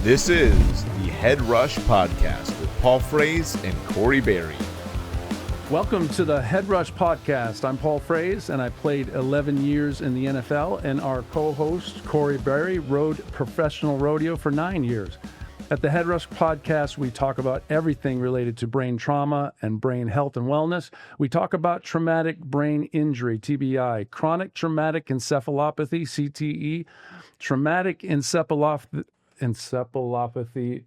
This is the Head Rush Podcast with Paul Fraze and Corey Berry. Welcome to the Head Rush Podcast. I'm Paul Fraze, and I played 11 years in the NFL, and our co-host, Corey Berry, rode professional rodeo for 9 years. At the Head Rush Podcast, we talk about everything related to brain trauma and brain health and wellness. We talk about traumatic brain injury, TBI, chronic traumatic encephalopathy, CTE, traumatic encephalopathy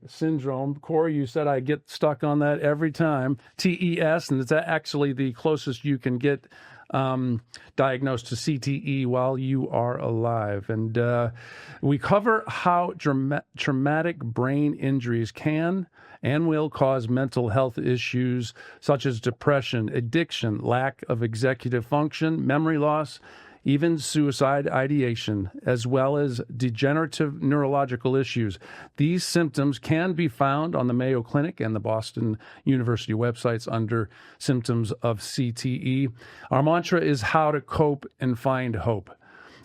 syndrome. Corey, you said I get stuck on that every time. TES, and it's actually the closest you can get diagnosed to CTE while you are alive. And we cover how traumatic brain injuries can and will cause mental health issues such as depression, addiction, lack of executive function, memory loss, even suicide ideation, as well as degenerative neurological issues. These symptoms can be found on the Mayo Clinic and the Boston University websites under symptoms of CTE. Our mantra is how to cope and find hope.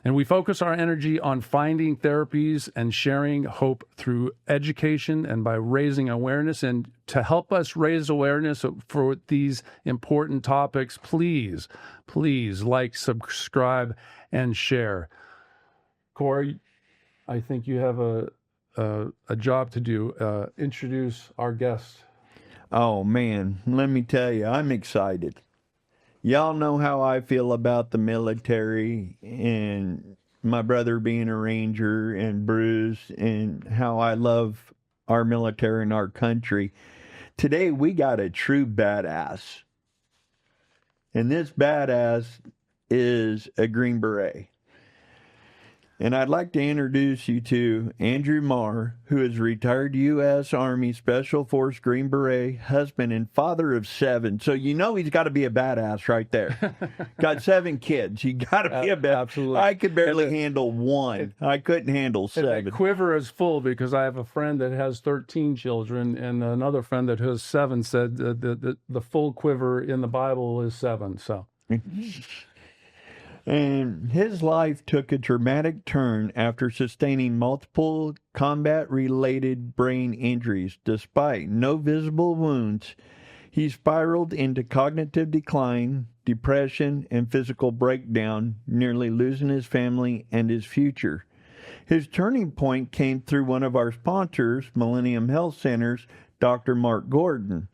And we focus our energy on finding therapies and sharing hope through education and by raising awareness. And to help us raise awareness for these important topics, please like, subscribe, and share. Corey, I think you have a job to do. Introduce our guest. Oh, man, let me tell you, I'm excited. Y'all know how I feel about the military and my brother being a Ranger and Bruce and how I love our military and our country. Today we got a true badass. And this badass is a Green Beret. And I'd like to introduce you to Andrew Marr, who is retired U.S. Army Special Force Green Beret, husband and father of 7. So you know he's got to be a badass right there. Got 7 kids. You got to be a badass. Absolutely. I could barely handle 1. I couldn't handle 7. The quiver is full because I have a friend that has 13 children, and another friend that has 7 said that the full quiver in the Bible is 7. So. And his life took a dramatic turn after sustaining multiple combat-related brain injuries. Despite no visible wounds, he spiraled into cognitive decline, depression, and physical breakdown, nearly losing his family and his future. His turning point came through one of our sponsors, Millennium Health Center's Dr. Mark Gordon,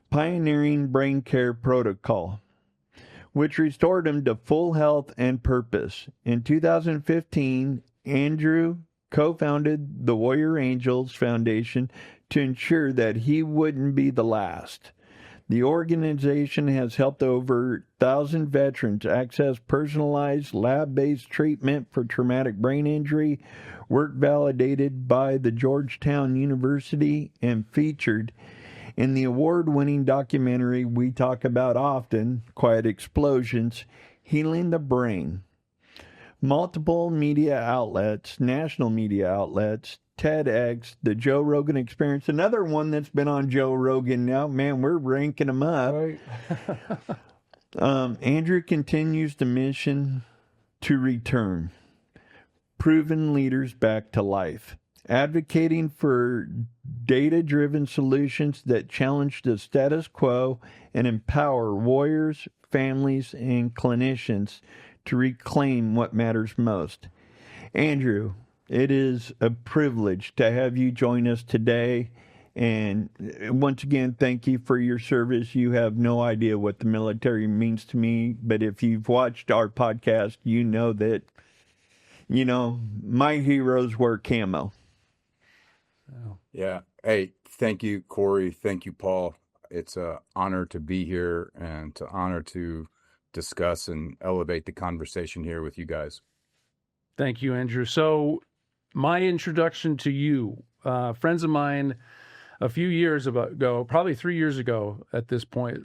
pioneering brain care protocol, which restored him to full health and purpose. In 2015, Andrew co-founded the Warrior Angels Foundation to ensure that he wouldn't be the last. The organization has helped over 1,000 veterans access personalized lab-based treatment for traumatic brain injury, work validated by the Georgetown University, and featured in the award-winning documentary we talk about often, Quiet Explosions, Healing the Brain. Multiple media outlets, national media outlets, TEDx, the Joe Rogan Experience, another one that's been on Joe Rogan now. Man, we're ranking them up. Right. Andrew continues the mission to return proven leaders back to life, advocating for data-driven solutions that challenge the status quo and empower warriors, families, and clinicians to reclaim what matters most. Andrew, it is a privilege to have you join us today. And once again, thank you for your service. You have no idea what the military means to me, but if you've watched our podcast, you know that, my heroes wear camo. Yeah. Hey, thank you, Corey. Thank you, Paul. It's an honor to be here and to honor to discuss and elevate the conversation here with you guys. Thank you, Andrew. So my introduction to you, friends of mine a few years ago, probably 3 years ago at this point,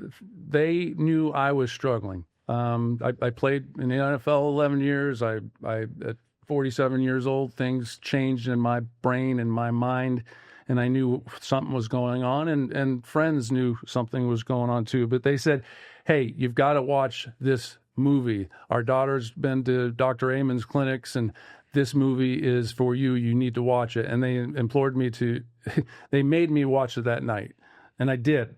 they knew I was struggling. I played in the NFL 11 years. I at 47 years old, things changed in my brain and my mind, and I knew something was going on, and friends knew something was going on too. But they said, hey, you've got to watch this movie. Our daughter's been to Dr. Amon's clinics, and this movie is for you. You need to watch it. And they implored me to, they made me watch it that night. And I did.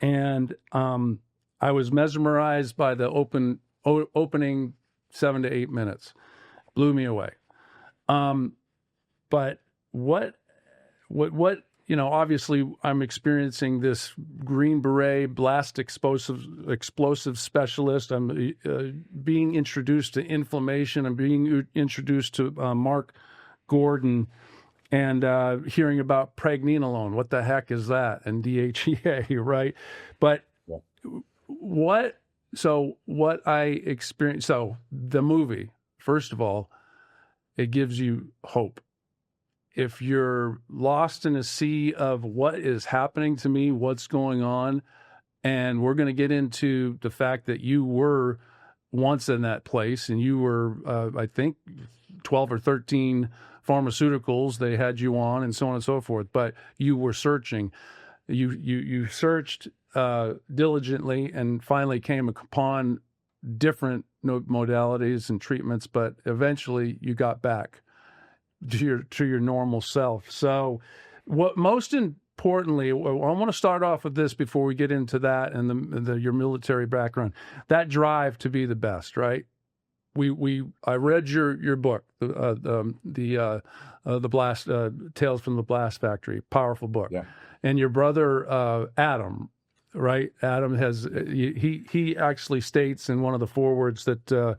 And I was mesmerized by the opening 7 to 8 minutes. Blew me away. But what, obviously I'm experiencing this Green Beret blast explosive specialist. I'm being introduced to inflammation. I'm being introduced to Mark Gordon and hearing about pregnenolone. What the heck is that? And DHEA, right? But what I experienced, so the movie, first of all, it gives you hope. If you're lost in a sea of what is happening to me, what's going on, and we're going to get into the fact that you were once in that place and you were, I think, 12 or 13 pharmaceuticals they had you on and so on and so forth, but you were searching. You searched diligently and finally came upon different modalities and treatments, but eventually you got back to your normal self. So what most importantly, I want to start off with this before we get into that and your military background, that drive to be the best, right? I read your book, the Blast Tales from the Blast Factory, powerful book. Yeah. And your brother Adam, right? Adam he actually states in one of the forewords that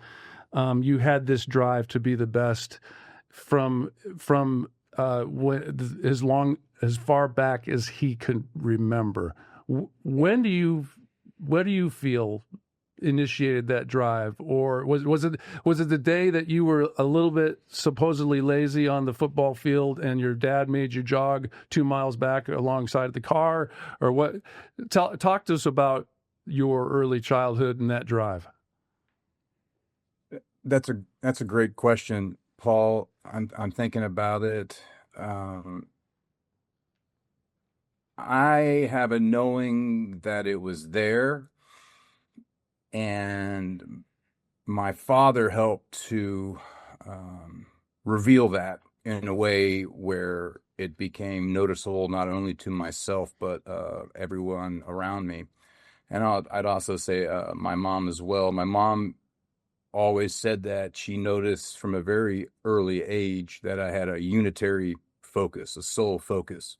you had this drive to be the best from as far back as he could remember. What do you feel initiated that drive, or was it the day that you were a little bit supposedly lazy on the football field and your dad made you jog 2 miles back alongside the car, or what? Talk to us about your early childhood and that drive. That's a great question, Paul. I'm thinking about it. I have a knowing that it was there, and my father helped to reveal that in a way where it became noticeable not only to myself but everyone around me. And I'd also say my mom as well. My mom always said that she noticed from a very early age that I had a unitary focus, a sole focus,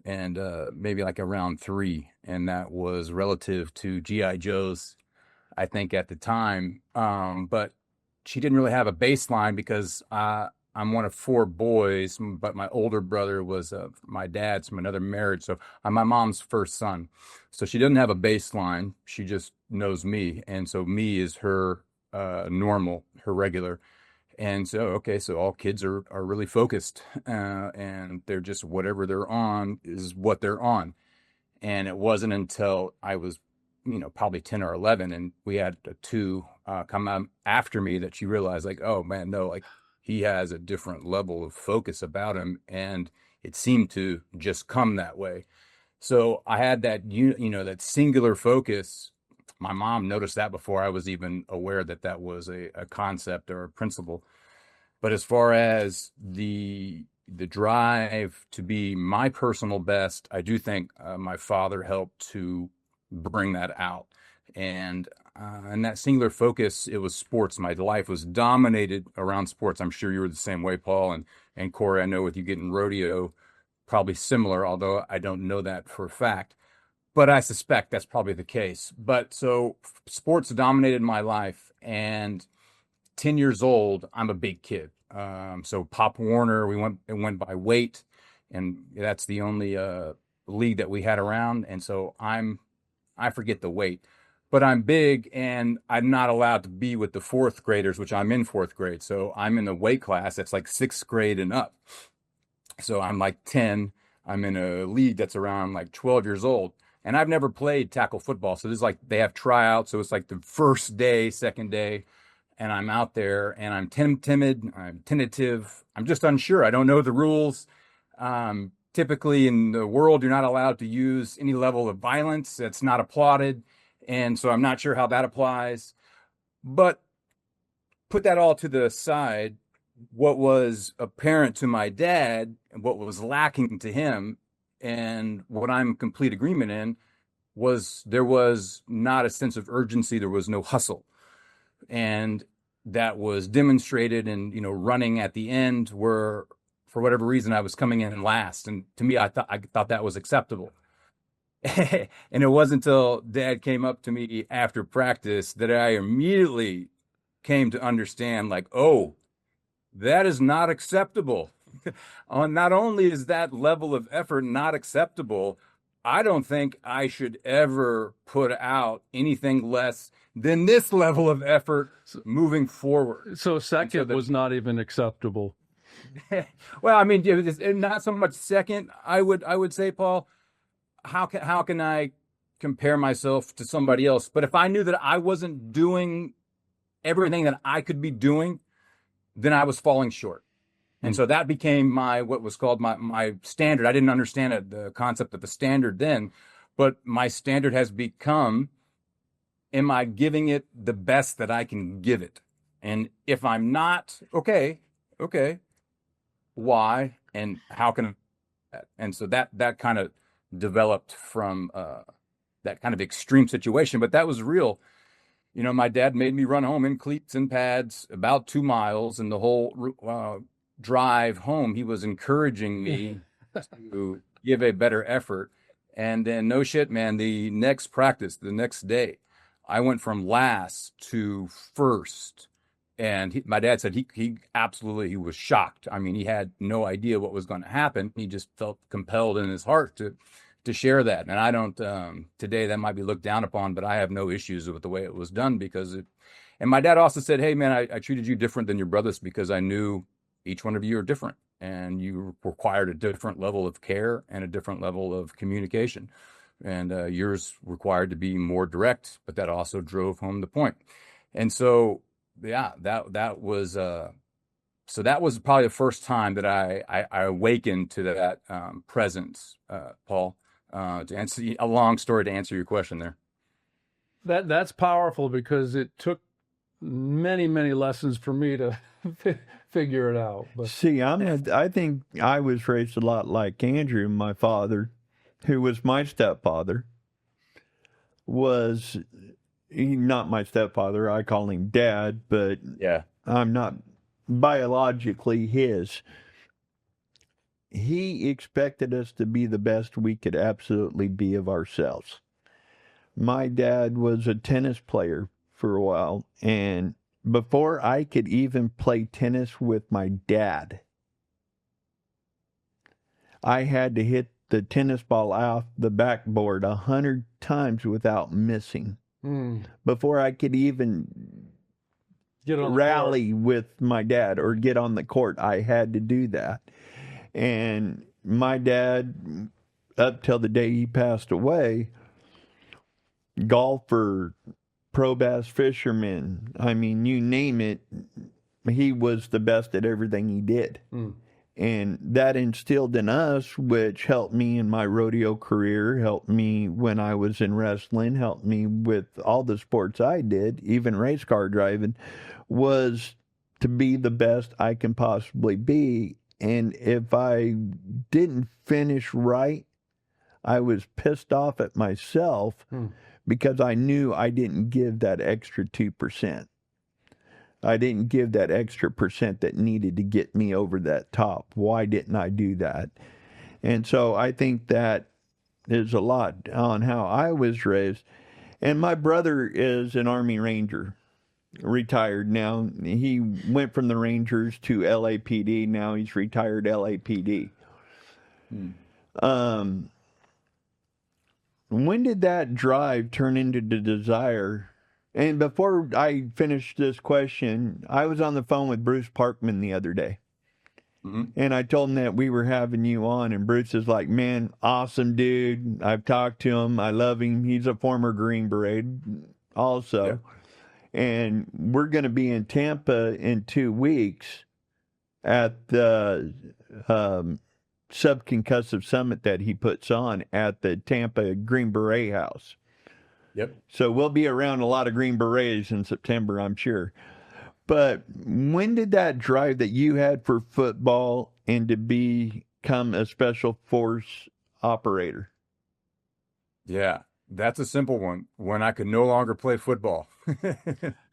and maybe like around 3, and that was relative to GI Joes, I think, at the time. But she didn't really have a baseline because I'm one of 4 boys, but my older brother was my dad's from another marriage. So I'm my mom's first son. So she doesn't have a baseline. She just knows me. And so me is her normal, her regular. And so, so all kids are really focused, and they're just, whatever they're on is what they're on. And it wasn't until I was, probably 10 or 11, and we had 2 come out after me that she realized, like, oh man, no, like he has a different level of focus about him. And it seemed to just come that way. So I had that, that singular focus. My mom noticed that before I was even aware that that was a concept or a principle. But as far as the drive to be my personal best, I do think my father helped to bring that out. And that singular focus, it was sports. My life was dominated around sports. I'm sure you were the same way, Paul. And Corey, I know with you getting rodeo, probably similar, although I don't know that for a fact. But I suspect that's probably the case. But so sports dominated my life. And 10 years old, I'm a big kid. So Pop Warner, it went by weight. And that's the only league that we had around. And so I forget the weight. But I'm big, and I'm not allowed to be with the 4th graders, which I'm in 4th grade. So I'm in the weight class that's like 6th grade and up. So I'm like 10. I'm in a league that's around like 12 years old. And I've never played tackle football. So this is like, they have tryouts. So it's like the first day, second day. And I'm out there, and I'm timid. I'm tentative. I'm just unsure. I don't know the rules. Typically in the world, you're not allowed to use any level of violence. That's not applauded. And so I'm not sure how that applies. But put that all to the side. What was apparent to my dad and what was lacking to him, and what I'm in complete agreement in, was there was not a sense of urgency. There was no hustle. And that was demonstrated in, running at the end where, for whatever reason, I was coming in last. And to me, I thought that was acceptable. And it wasn't until Dad came up to me after practice that I immediately came to understand, like, oh, that is not acceptable. Not only is that level of effort not acceptable, I don't think I should ever put out anything less than this level of effort moving forward. So second was not even acceptable. Well, I mean, not so much second. I would say, Paul, how can I compare myself to somebody else? But if I knew that I wasn't doing everything that I could be doing, then I was falling short. And so that became what was called my standard. I didn't understand the concept of the standard then, but my standard has become, am I giving it the best that I can give it? And if I'm not, okay, why and how can I? And so that kind of developed from that kind of extreme situation, but that was real. My dad made me run home in cleats and pads about 2 miles, and the whole drive home, he was encouraging me to give a better effort. And then, no shit, man, the next practice, the next day, I went from last to first. And my dad said he absolutely, he was shocked. I mean, he had no idea what was going to happen. He just felt compelled in his heart to share that. And I don't, today that might be looked down upon, but I have no issues with the way it was done and my dad also said, hey man, I treated you different than your brothers because I knew each one of you are different and you required a different level of care and a different level of communication. And yours required to be more direct, but that also drove home the point. And so, yeah, that was, so that was probably the first time that I awakened to that presence, Paul. To answer a long story to answer your question there. That's powerful because it took many, many lessons for me to figure it out. But see, I think I was raised a lot like Andrew. My father, who was my stepfather, was not my stepfather. I call him Dad, but yeah, I'm not biologically his. He expected us to be the best we could absolutely be of ourselves. My dad was a tennis player for a while, and before I could even play tennis with my dad, I had to hit the tennis ball off the backboard 100 times without missing before I could even rally with my dad or get on the court. I had to do that. And my dad, up till the day he passed away, golfer, pro bass fisherman, I mean, you name it, he was the best at everything he did. And that instilled in us, which helped me in my rodeo career, helped me when I was in wrestling, helped me with all the sports I did, even race car driving, was to be the best I can possibly be. And if I didn't finish right, I was pissed off at myself because I knew I didn't give that extra 2%. I didn't give that extra percent that needed to get me over that top. Why didn't I do that? And so I think that is a lot on how I was raised. And my brother is an Army Ranger, retired now. He went from the Rangers to LAPD. Now he's retired LAPD. When did that drive turn into the desire? And before I finish this question, I was on the phone with Bruce Parkman the other day. And I told him that we were having you on, and Bruce is like, man, awesome dude. I've talked to him. I love him. He's a former Green Beret also. Yeah. And we're going to be in Tampa in 2 weeks at the subconcussive summit that he puts on at the Tampa Green Beret House. Yep. So we'll be around a lot of Green Berets in September, I'm sure. But when did that drive that you had for football and to become a special force operator? Yeah, that's a simple one. When I could no longer play football,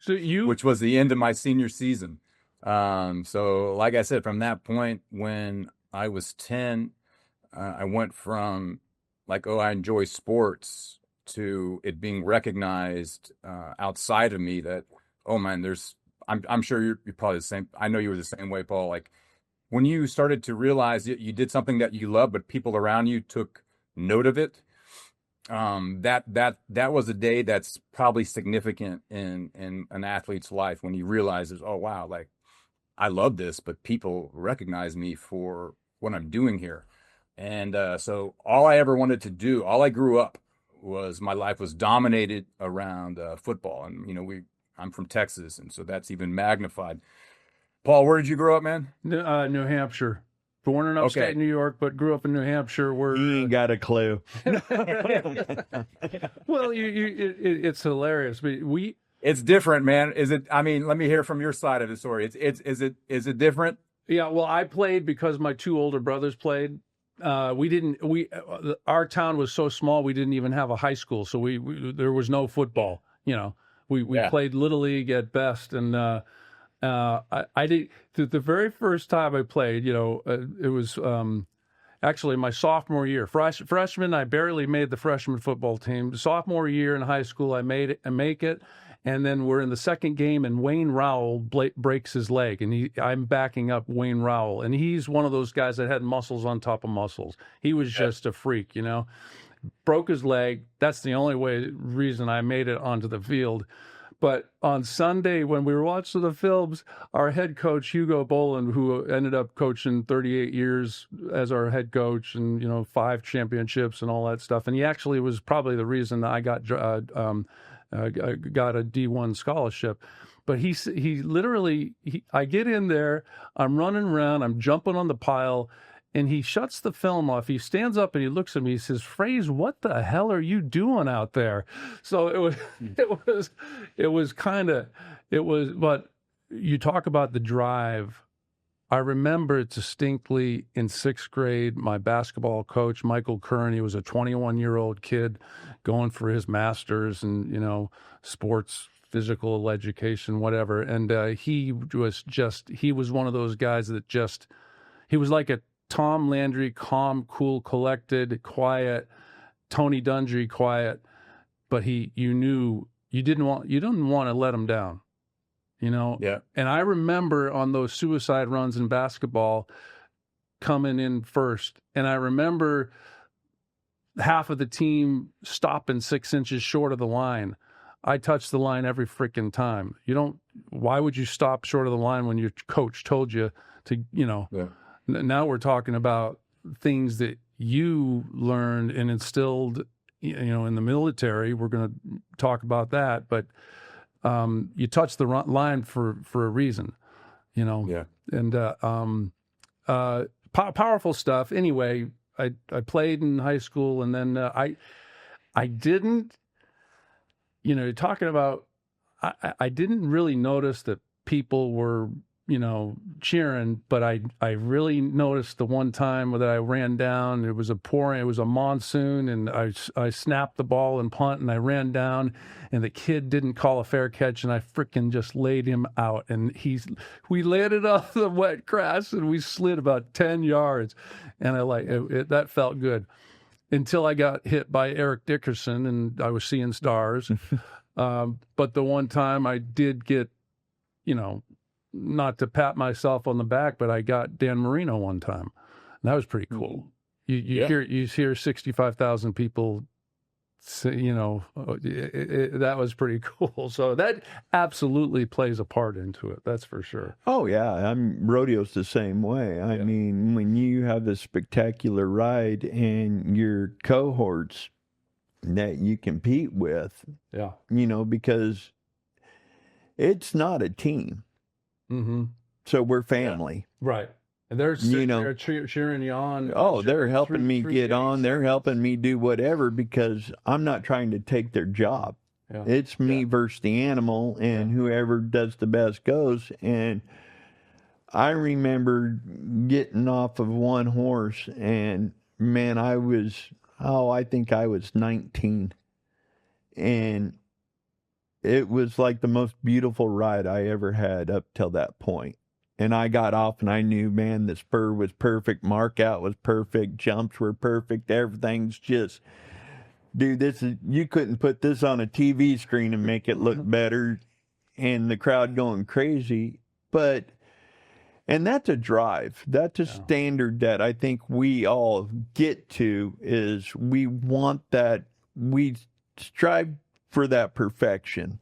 which was the end of my senior season. So like I said, from that point, when I was 10, I went from like, oh, I enjoy sports to it being recognized outside of me that, oh man, I'm sure you're probably the same. I know you were the same way, Paul. Like when you started to realize you did something that you love, but people around you took note of it. That was a day that's probably significant in an athlete's life when he realizes, oh wow, like I love this, but people recognize me for what I'm doing here. And so all I ever wanted to do, all I grew up was my life was dominated around football. And, you know, I'm from Texas, and so that's even magnified. Paul, where did you grow up, man? New Hampshire. Born in upstate New York, but grew up in New Hampshire. Where You ain't got a clue. well, it's hilarious. It's different, man. Is it? I mean, let me hear from your side of the story. Is it different? Yeah. Well, I played because my two older brothers played. Our town was so small we didn't even have a high school, so there was no football. You know, we played little league at best, and I did the very first time I played. You know, it was actually my sophomore year. Freshman, I barely made the freshman football team. Sophomore year in high school, I make it. And then we're in the second game, and Wayne Rowell breaks his leg, and I'm backing up Wayne Rowell, and he's one of those guys that had muscles on top of muscles. He was just a freak, you know. Broke his leg. That's the only reason I made it onto the field. But on Sunday, when we were watching the films, our head coach, Hugo Boland, who ended up coaching 38 years as our head coach and, you know, 5 championships and all that stuff. And he actually was probably the reason that I got a D1 scholarship. But he literally, I get in there, I'm running around, I'm jumping on the pile, and he shuts the film off. He stands up and he looks at me. He says, "Fraze, what the hell are you doing out there?" So but you talk about the drive. I remember distinctly in 6th grade, my basketball coach, Michael Kern, he was a 21-year-old kid going for his master's in, you know, sports, physical education, whatever. And he was one of those guys that he was like a Tom Landry, calm, cool, collected, quiet, Tony Dungy, quiet, but you didn't want to let him down. You know? Yeah. And I remember on those suicide runs in basketball coming in first. And I remember half of the team stopping 6 inches short of the line. I touched the line every freaking time. Why would you stop short of the line when your coach told you to, you know? Yeah. Now we're talking about things that you learned and instilled, you know, in the military. We're going to talk about that. But you touch the line for a reason, you know. Yeah. And powerful stuff. Anyway, I played in high school, and then I didn't, you know, talking about, I didn't really notice that people were, you know, cheering, but I really noticed the one time that I ran down, it was a monsoon, and I snapped the ball and punt, and I ran down, and the kid didn't call a fair catch, and I frickin' just laid him out, and we landed on the wet grass, and we slid about 10 yards, and that felt good until I got hit by Eric Dickerson, and I was seeing stars. But the one time I did get, you know, not to pat myself on the back, but I got Dan Marino one time. And that was pretty cool. You hear 65,000 people say, you know, that was pretty cool. So that absolutely plays a part into it. That's for sure. Oh yeah. Rodeo's the same way. I mean, when you have a spectacular ride and your cohorts that you compete with, you know, because it's not a team. Mm-hmm. So we're family. Yeah. Right. And they're You sitting know, there cheering you on. oh, they're helping me get on. 80 They're helping seconds. me do whatever because I'm not trying to take their job. Yeah. It's me versus the animal, and whoever does the best goes. And I remember getting off of one horse, and man, I think I was 19. And it was like the most beautiful ride I ever had up till that point. And I got off and I knew, man, the spur was perfect, mark out was perfect, jumps were perfect, everything's just, dude, you couldn't put this on a TV screen and make it look better, and the crowd going crazy. And that's a drive. That's a standard that I think we all get to, is we want that, we strive for that perfection.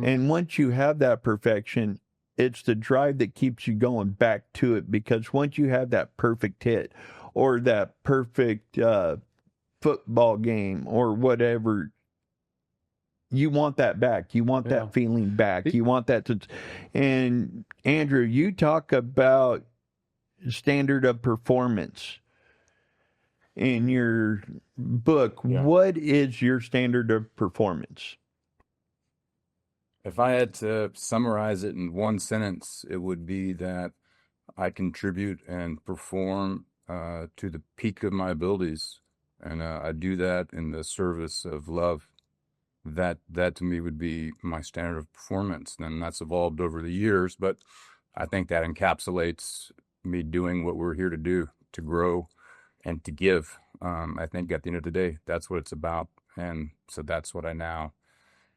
And once you have that perfection, it's the drive that keeps you going back to it, because once you have that perfect hit or that perfect football game or whatever, you want that back. You want that feeling back. You want that to. And Andrew, you talk about standard of performance in your book. What is your standard of performance? If I had to summarize it in one sentence, it would be that I contribute and perform to the peak of my abilities, and I do that in the service of love. That to me would be my standard of performance, and that's evolved over the years. But I think that encapsulates me doing what we're here to do, to grow and to give. I think at the end of the day, that's what it's about, and so that's what I now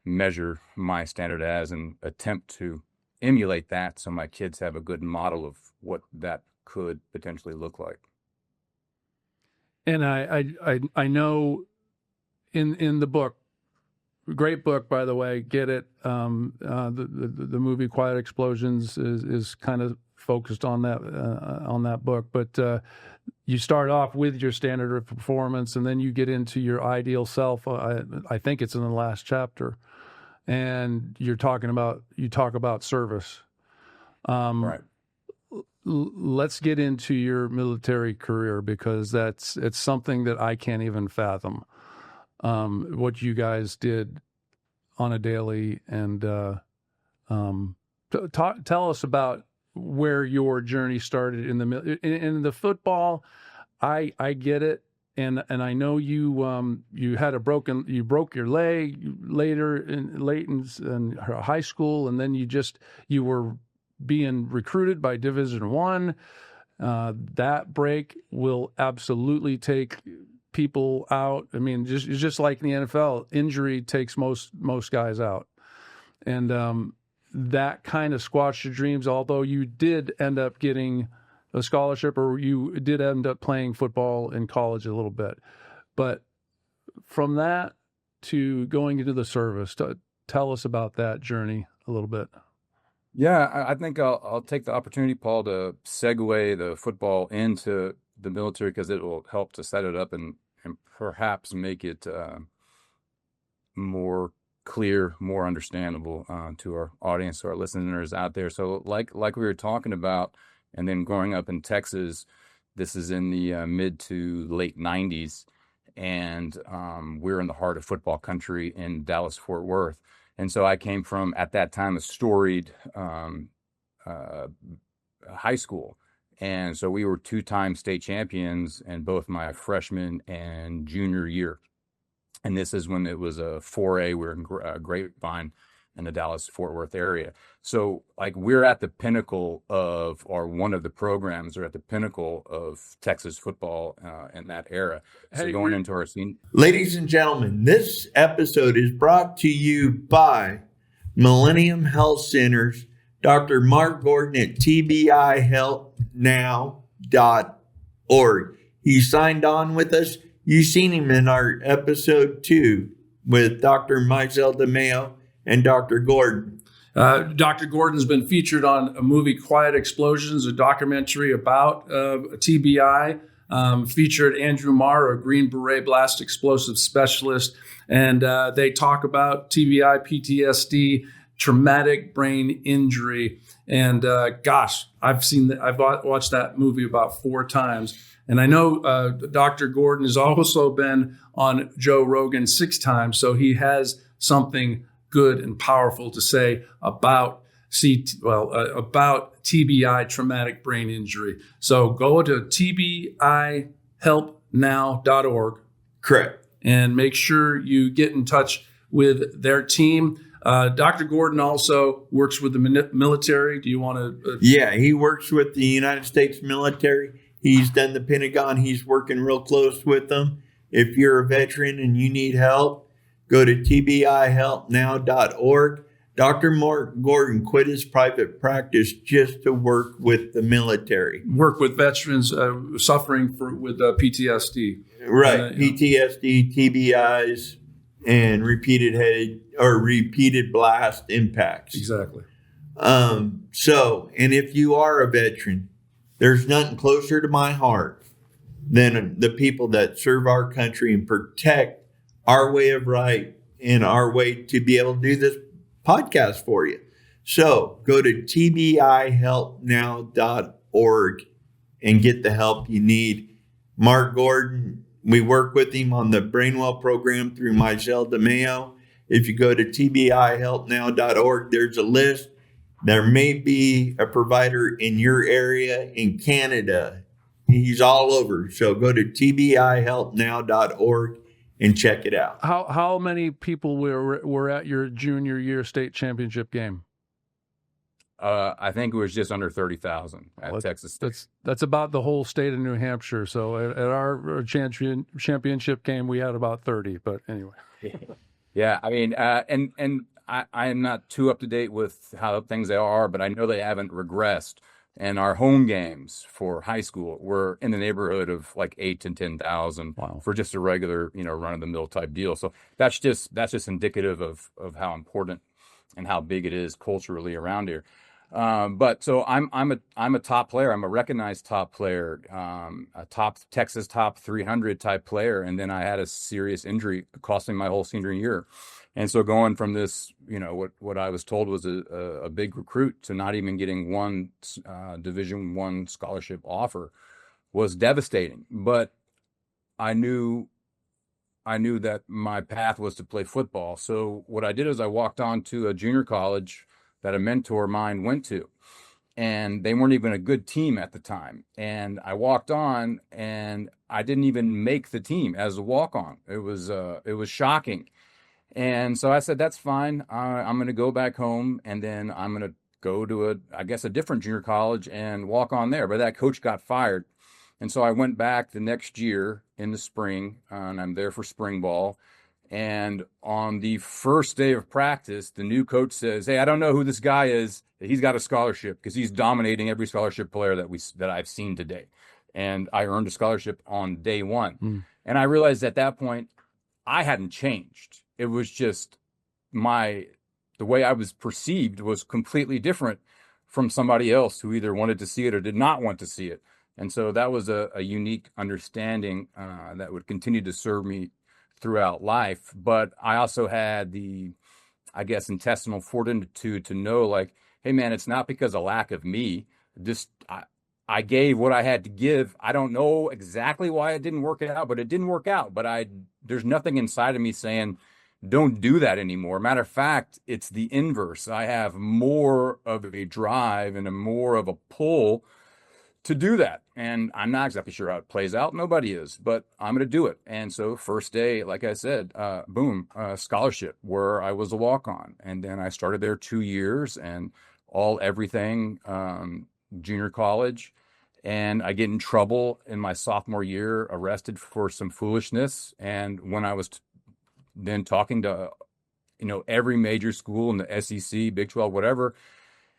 measure my standard as, and attempt to emulate that so my kids have a good model of what that could potentially look like. And I know in the book, great book, by the way, get it. The movie Quiet Explosions is kind of focused on that book, but you start off with your standard of performance, and then you get into your ideal self. I think it's in the last chapter, and you talk about service. Right. Let's get into your military career, because it's something that I can't even fathom. What you guys did on a daily, and tell us about where your journey started in the football. I get it, and I know you you broke your leg late in high school, and then you were being recruited by Division I. That break will absolutely take people out. I mean, it's just like in the NFL, injury takes most guys out, and that kind of squashed your dreams. Although you did end up getting a scholarship, or you did end up playing football in college a little bit, but from that to going into the service, tell us about that journey a little bit. Yeah, I think I'll take the opportunity, Paul, to segue the football into the military, because it will help to set it up and perhaps make it more clear, more understandable to our audience, to our listeners out there. So like we were talking about, and then growing up in Texas, this is in the mid to late 90s, and we're in the heart of football country in Dallas-Fort Worth. And so I came from, at that time, a storied high school. And so we were 2-time state champions in both my freshman and junior year. And this is when it was a 4A. We're in Grapevine in the Dallas-Fort Worth area. So like we're at the pinnacle of, or one of the programs are at the pinnacle of Texas football in that era. So going into our scene. Ladies and gentlemen, this episode is brought to you by Millennium Health Centers, Dr. Mark Gordon at tbihealthnow.org. He signed on with us. You've seen him in our episode 2 with Dr. Mizell DeMeo and Dr. Gordon. Dr. Gordon's been featured on a movie, Quiet Explosions, a documentary about TBI, featured Andrew Marr, a Green Beret blast explosive specialist, and they talk about TBI, PTSD, traumatic brain injury. And gosh, I've watched that movie about 4 times. And I know Dr. Gordon has also been on Joe Rogan 6 times, so he has something good and powerful to say about about TBI, traumatic brain injury. So go to tbihelpnow.org. Correct. And make sure you get in touch with their team. Dr. Gordon also works with the military. Do you want to? Yeah, he works with the United States military. He's done the Pentagon. He's working real close with them. If you're a veteran and you need help, go to tbihelpnow.org. Dr. Mark Gordon quit his private practice just to work with the military. Work with veterans suffering with PTSD. Right, PTSD, TBIs, and repeated blast impacts. Exactly. And if you are a veteran, there's nothing closer to my heart than the people that serve our country and protect our way of right and our way to be able to do this podcast for you. So go to tbihelpnow.org and get the help you need. Mark Gordon, we work with him on the Brainwell program through Michelle DeMeo. If you go to tbihelpnow.org, there's a list. There may be a provider in your area in Canada. He's all over. So go to tbihelpnow.org and check it out. How many people were at your junior year state championship game? I think it was just under 30,000 at Texas State. That's about the whole state of New Hampshire. So at our championship game, we had about 30. But anyway. Yeah, I mean, and I am not too up to date with how things are, but I know they haven't regressed. And our home games for high school were in the neighborhood of like 8,000 to 10,000 for just a regular, run of the mill type deal. So that's just indicative of how important and how big it is culturally around here. But so I'm a top player. I'm a recognized top player, a Texas top 300 type player. And then I had a serious injury costing my whole senior year. And so going from this, what I was told was a big recruit to not even getting one Division I scholarship offer was devastating. But I knew that my path was to play football. So what I did is I walked on to a junior college that a mentor of mine went to. And they weren't even a good team at the time. And I walked on and I didn't even make the team as a walk-on. It was shocking. And so I said, that's fine. I'm going to go back home and then I'm going to go to a different junior college and walk on there. But that coach got fired. And so I went back the next year in the spring and I'm there for spring ball. And on the first day of practice, the new coach says, hey, I don't know who this guy is. He's got a scholarship because he's dominating every scholarship player that I've seen today. And I earned a scholarship on day one. And I realized at that point, I hadn't changed. It was just the way I was perceived was completely different from somebody else who either wanted to see it or did not want to see it. And so that was a unique understanding that would continue to serve me throughout life. But I also had the, intestinal fortitude to know, like, hey, man, it's not because of lack of me. I gave what I had to give. I don't know exactly why it didn't work out, but it didn't work out. But there's nothing inside of me saying, don't do that anymore. Matter of fact, it's the inverse. I have more of a drive and more of a pull to do that. And I'm not exactly sure how it plays out. Nobody is, but I'm going to do it. And so first day, like I said, boom, scholarship where I was a walk-on. And then I started there 2 years and everything, junior college. And I get in trouble in my sophomore year, arrested for some foolishness. And when I was then talking to, every major school in the SEC, Big 12, whatever,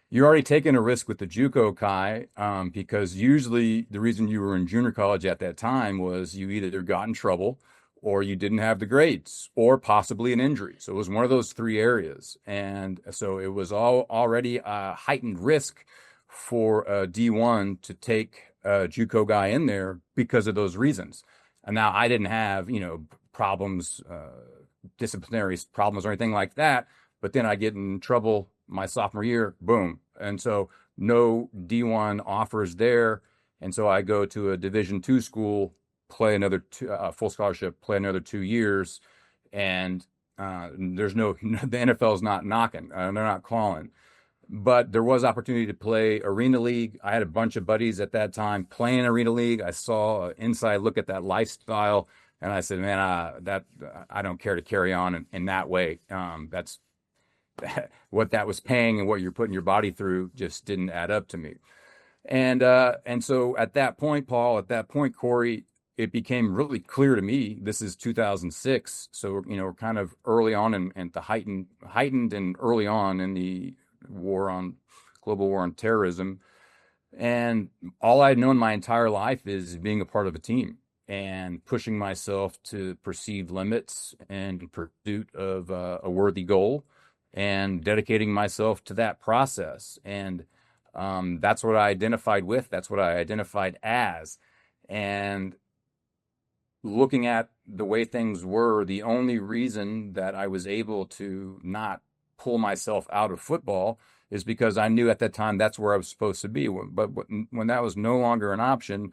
you're already taking a risk with the JUCO Kai, because usually the reason you were in junior college at that time was you either got in trouble or you didn't have the grades or possibly an injury. So it was one of those 3 areas. And so it was already a heightened risk for a D1 to take a JUCO guy in there because of those reasons. And now I didn't have, problems, disciplinary problems or anything like that. But then I get in trouble my sophomore year, boom. And so no D1 offers there. And so I go to a Division II school, play another full scholarship, play another 2 years. And there's no, the NFL is not knocking. They're not calling. But there was opportunity to play Arena League. I had a bunch of buddies at that time playing Arena League. I saw an inside look at that lifestyle, and I said, man, that I don't care to carry on in that way. That's what that was paying and what you're putting your body through just didn't add up to me. And so at that point, Paul, Corey, it became really clear to me, this is 2006. So, we're kind of early on and the heightened and early on in the global war on terrorism. And all I'd known my entire life is being a part of a team and pushing myself to perceived limits and in pursuit of a worthy goal and dedicating myself to that process. And that's what I identified with. That's what I identified as. And looking at the way things were, the only reason that I was able to not pull myself out of football is because I knew at that time that's where I was supposed to be. But when that was no longer an option,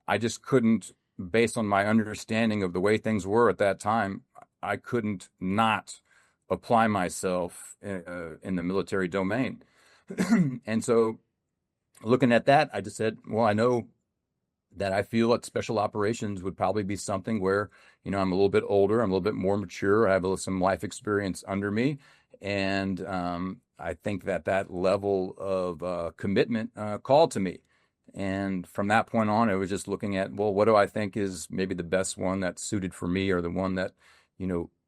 I just couldn't, based on my understanding of the way things were at that time, I couldn't not apply myself in the military domain. And so looking at that, I just said, well, I know that I feel that special operations would probably be something where, I'm a little bit older, I'm a little bit more mature, I have some life experience under me. And I think that level of commitment called to me. And from that point on, I was just looking at, well, what do I think is maybe the best one that's suited for me or the one that,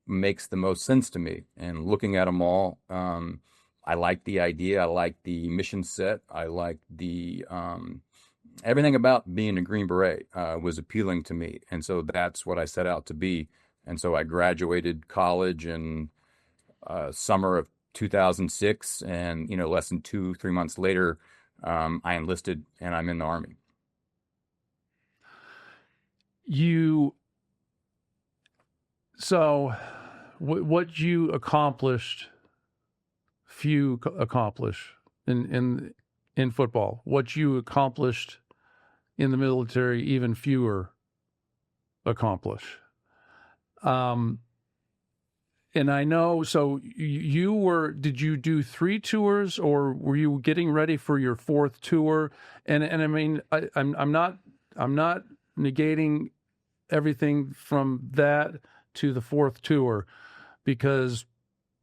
makes the most sense to me. And looking at them all, I like the idea. I like the mission set. I like the everything about being a Green Beret was appealing to me. And so that's what I set out to be. And so I graduated college in summer of 2006. And, less than 3 months later, I enlisted and I'm in the Army. So what you accomplished, few accomplish in football. What you accomplished in the military, even fewer accomplish. And I know, so did you do 3 tours or were you getting ready for your 4th tour? And I mean, I'm not negating everything from that to the 4th tour because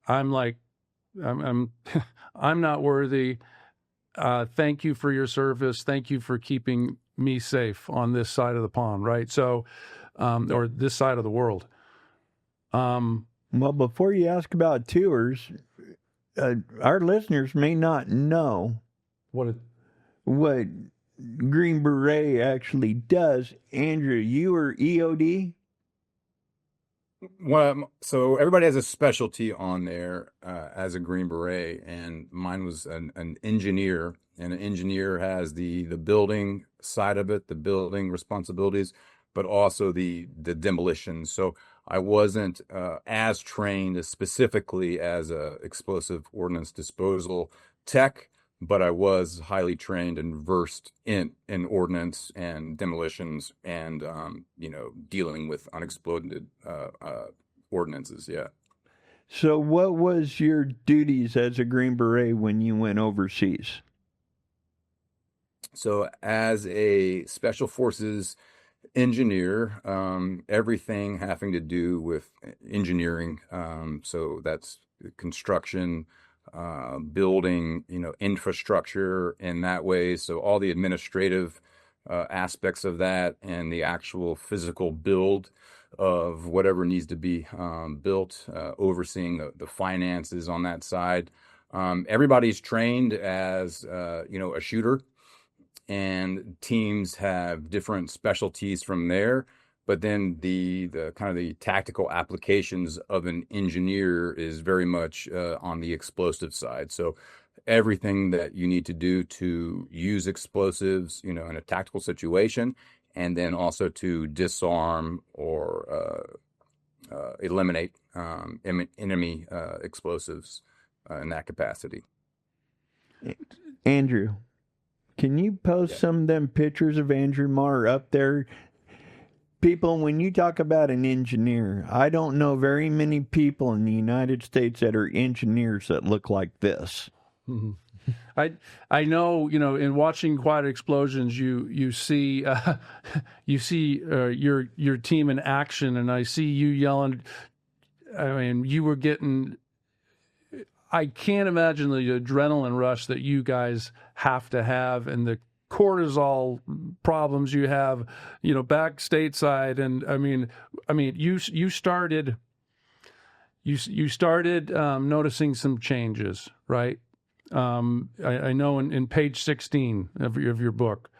I'm I'm not worthy. Thank you for your service. Thank you for keeping me safe on this side of the pond, right? So, or this side of the world. Well, before you ask about tours, our listeners may not know what Green Beret actually does. Andrew, you were EOD? Well, so everybody has a specialty on there as a Green Beret, and mine was an engineer, and an engineer has the building side of it, the building responsibilities, but also the demolition. So I wasn't as trained specifically as a explosive ordnance disposal tech, but I was highly trained and versed in ordnance and demolitions and, dealing with unexploded ordnances. Yeah. So what was your duties as a Green Beret when you went overseas? So as a Special Forces engineer, everything having to do with engineering. So that's construction, building, infrastructure in that way. So all the administrative aspects of that and the actual physical build of whatever needs to be built, overseeing the finances on that side. Everybody's trained as, a shooter, and teams have different specialties from there. But then the kind of the tactical applications of an engineer is very much on the explosive side. So everything that you need to do to use explosives, in a tactical situation, and then also to disarm or eliminate enemy explosives in that capacity. Andrew, can you post some of them pictures of Andrew Marr up there? People, when you talk about an engineer, I don't know very many people in the United States that are engineers that look like this. Mm-hmm. I know, in watching Quiet Explosions, you see your team in action, and I see you yelling. I mean, you were getting. I can't imagine the adrenaline rush that you guys have to have, and the cortisol problems you have, back stateside. And I mean, you started noticing some changes, right? I know in page 16 of your book,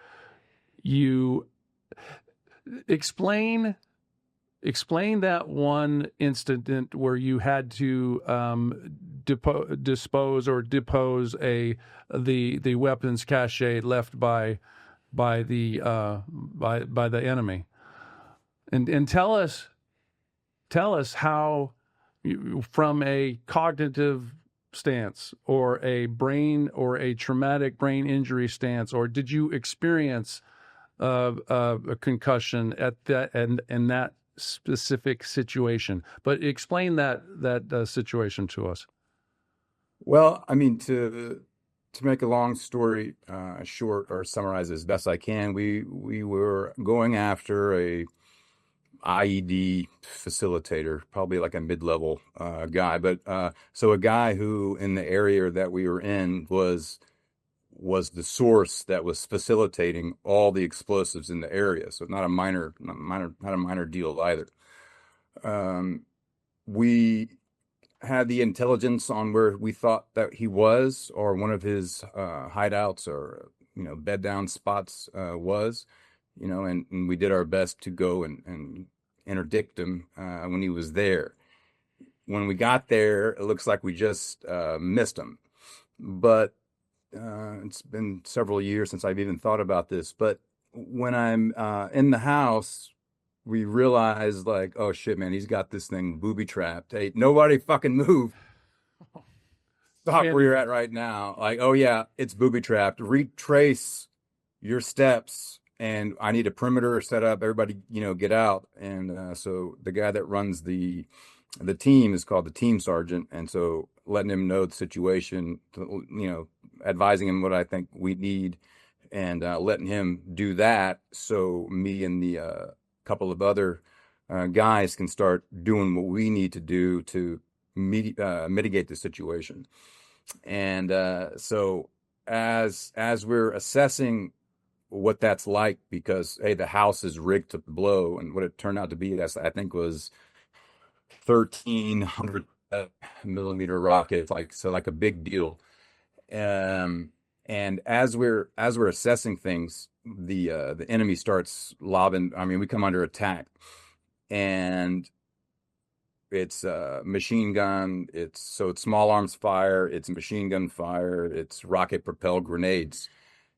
you explain that one incident where you had to depose the weapons cache left by the enemy, and tell us how, from a cognitive stance or a traumatic brain injury stance, or did you experience a concussion at that and that specific situation? But explain that situation to us. Well, I mean, to make a long story short, or summarize as best I can, we were going after a IED facilitator, probably like a mid-level guy, but so a guy who in the area that we were in was the source that was facilitating all the explosives in the area. So not a minor deal either. We had the intelligence on where we thought that he was, or one of his hideouts, or bed down spots was, and we did our best to go and interdict him when he was there. When we got there, it looks like we just missed him, but it's been several years since I've even thought about this. But when I'm in the house, we realized, like, oh shit, man, he's got this thing booby trapped. Hey, nobody fucking move. Stop where you're at right now. Like, oh yeah, it's booby trapped. Retrace your steps, and I need a perimeter set up. Everybody, get out. And so the guy that runs the team is called the team sergeant, and so letting him know the situation, advising him what I think we need, and letting him do that, so me and the couple of other guys can start doing what we need to do to mitigate the situation. And so as we're assessing what that's like, because hey, the house is rigged to blow, and what it turned out to be, I think, was 1,300 millimeter rocket, like a big deal. And as we're assessing things, the enemy starts lobbing. I mean, we come under attack, and it's machine gun. It's small arms fire. It's machine gun fire. It's rocket propelled grenades.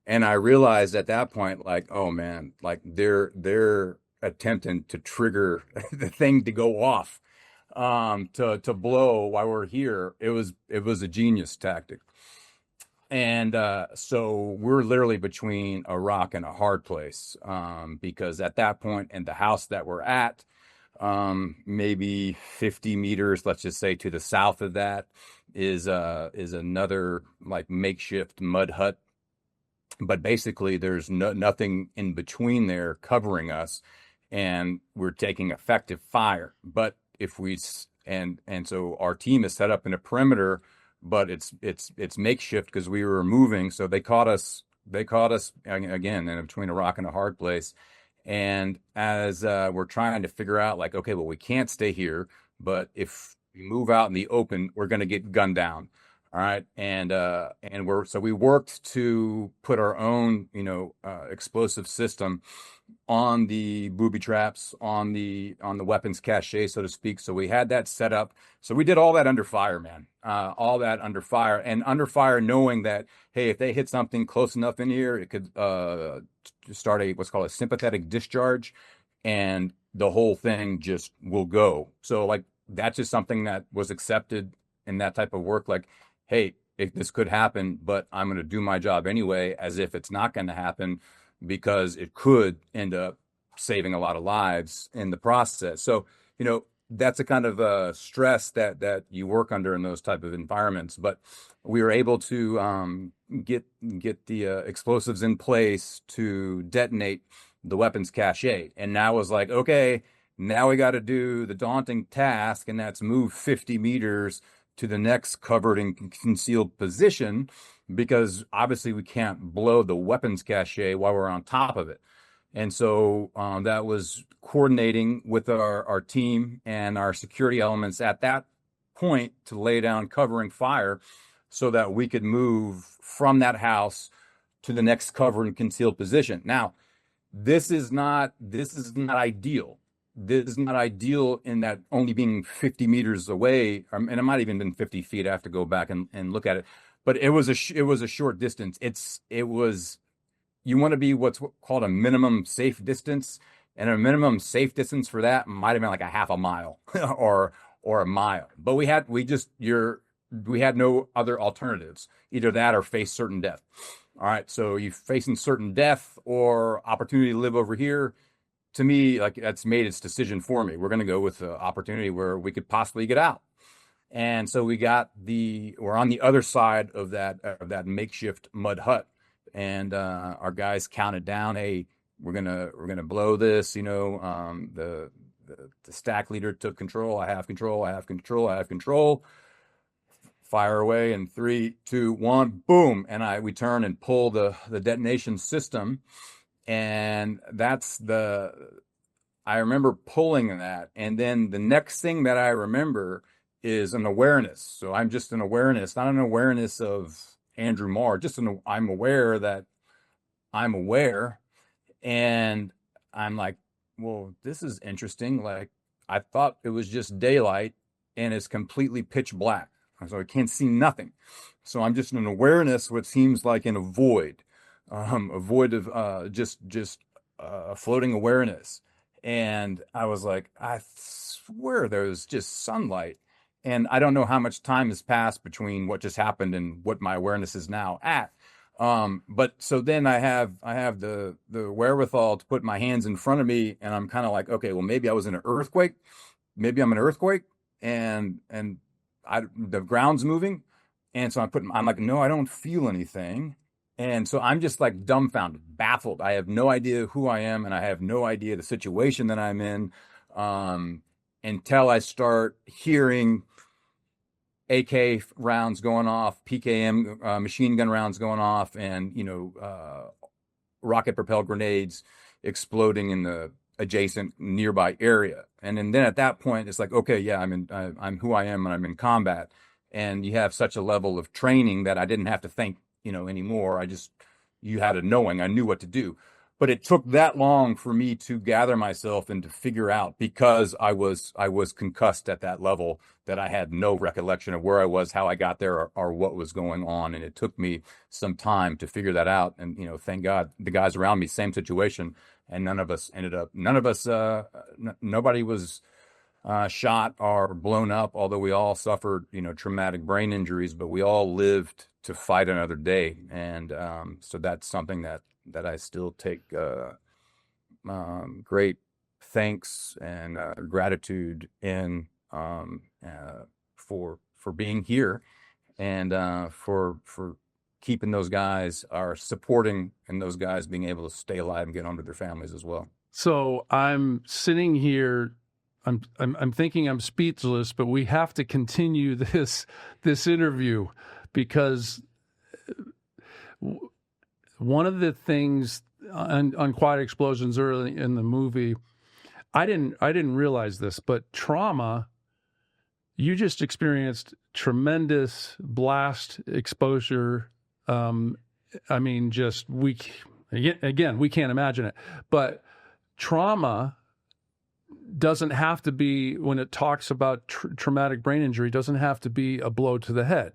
And I realized at that point, like, oh man, like they're attempting to trigger the thing to go off, to blow while we're here. It was a genius tactic. And so we're literally between a rock and a hard place, because at that point in the house that we're at, maybe 50 meters, let's just say, to the south of that is another like makeshift mud hut. But basically there's nothing in between there covering us, and we're taking effective fire. But if we and so our team is set up in a perimeter, but it's makeshift because we were moving. So they caught us again in between a rock and a hard place. And as we're trying to figure out, like, okay, well, we can't stay here, but if we move out in the open, we're going to get gunned down. All right. And we worked to put our own, explosive system on the booby traps, on the weapons cache, so to speak. So we had that set up. So we did all that under fire, man. All that under fire, knowing that, hey, if they hit something close enough in here, it could start what's called a sympathetic discharge, and the whole thing just will go. So like, that's just something that was accepted in that type of work. Like, hey, this could happen, but I'm going to do my job anyway, as if it's not going to happen, because it could end up saving a lot of lives in the process. So, that's a kind of stress that you work under in those type of environments. But we were able to get the explosives in place to detonate the weapons cache. And now it was like, okay, now we got to do the daunting task, and that's move 50 meters to the next covered and concealed position, because obviously we can't blow the weapons cache while we're on top of it. And so that was coordinating with our team and our security elements at that point to lay down covering fire so that we could move from that house to the next cover and concealed position. Now, this is not ideal. This is not ideal in that only being 50 meters away, and it might even been 50 feet. I have to go back and look at it. But it was a short distance. You want to be what's called a minimum safe distance, and a minimum safe distance for that might have been like a half a mile or a mile. But we had no other alternatives, either that or face certain death. All right, so you facing certain death or opportunity to live over here. To me, like, that's made its decision for me. We're going to go with the opportunity where we could possibly get out. And so we're on the other side of that makeshift mud hut. And our guys counted down, hey, we're gonna blow this. The stack leader took control. I have control. Fire away in 3, 2, 1, boom! And we turn and pull the detonation system, and I remember pulling that. And then the next thing that I remember is an awareness. So I'm just an awareness, not an awareness of Andrew Marr, I'm aware that I'm aware. And I'm like, well, this is interesting. Like, I thought it was just daylight, and it's completely pitch black. So I can't see nothing. So I'm just in an awareness, what seems like in a void of just floating awareness. And I was like, I swear there's just sunlight. And I don't know how much time has passed between what just happened and what my awareness is now at. But so then I have the wherewithal to put my hands in front of me, and I'm kind of like, okay, well, maybe I was in an earthquake. Maybe I'm in an earthquake, and the ground's moving. And so I'm like, no, I don't feel anything. And so I'm just like dumbfounded, baffled. I have no idea who I am, and I have no idea the situation that I'm in, until I start hearing AK rounds going off, PKM machine gun rounds going off, and rocket propelled grenades exploding in the adjacent nearby area. And then at that point, it's like, okay, yeah, I'm who I am, and I'm in combat. And you have such a level of training that I didn't have to think, anymore. You had a knowing. I knew what to do. But it took that long for me to gather myself and to figure out, because I was concussed at that level, that I had no recollection of where I was, how I got there, or what was going on. And it took me some time to figure that out. And, thank God the guys around me, same situation. And nobody was shot or blown up, although we all suffered, traumatic brain injuries, but we all lived to fight another day. And so that's something that I still take great thanks and gratitude in, for being here, and for keeping those guys, are supporting, and those guys being able to stay alive and get home to their families as well. So I'm sitting here, I'm thinking I'm speechless, but we have to continue this interview, because one of the things on Quiet Explosions early in the movie, I didn't realize this, but trauma, you just experienced tremendous blast exposure. We can't imagine it, but trauma doesn't have to be, when it talks about traumatic brain injury, doesn't have to be a blow to the head.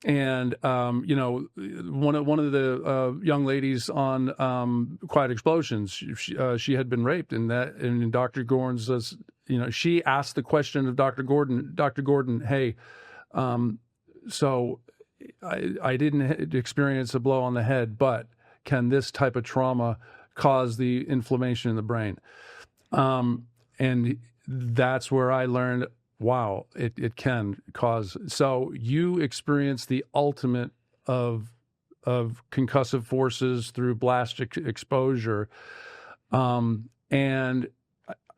And one of the young ladies on Quiet Explosions, she had been raped, and Dr. Gordon says, she asked the question of Dr. Gordon, hey, So I didn't experience a blow on the head, but can this type of trauma cause the inflammation in the brain? And that's where I learned, wow, it can cause. So you experience the ultimate of concussive forces through blast exposure. And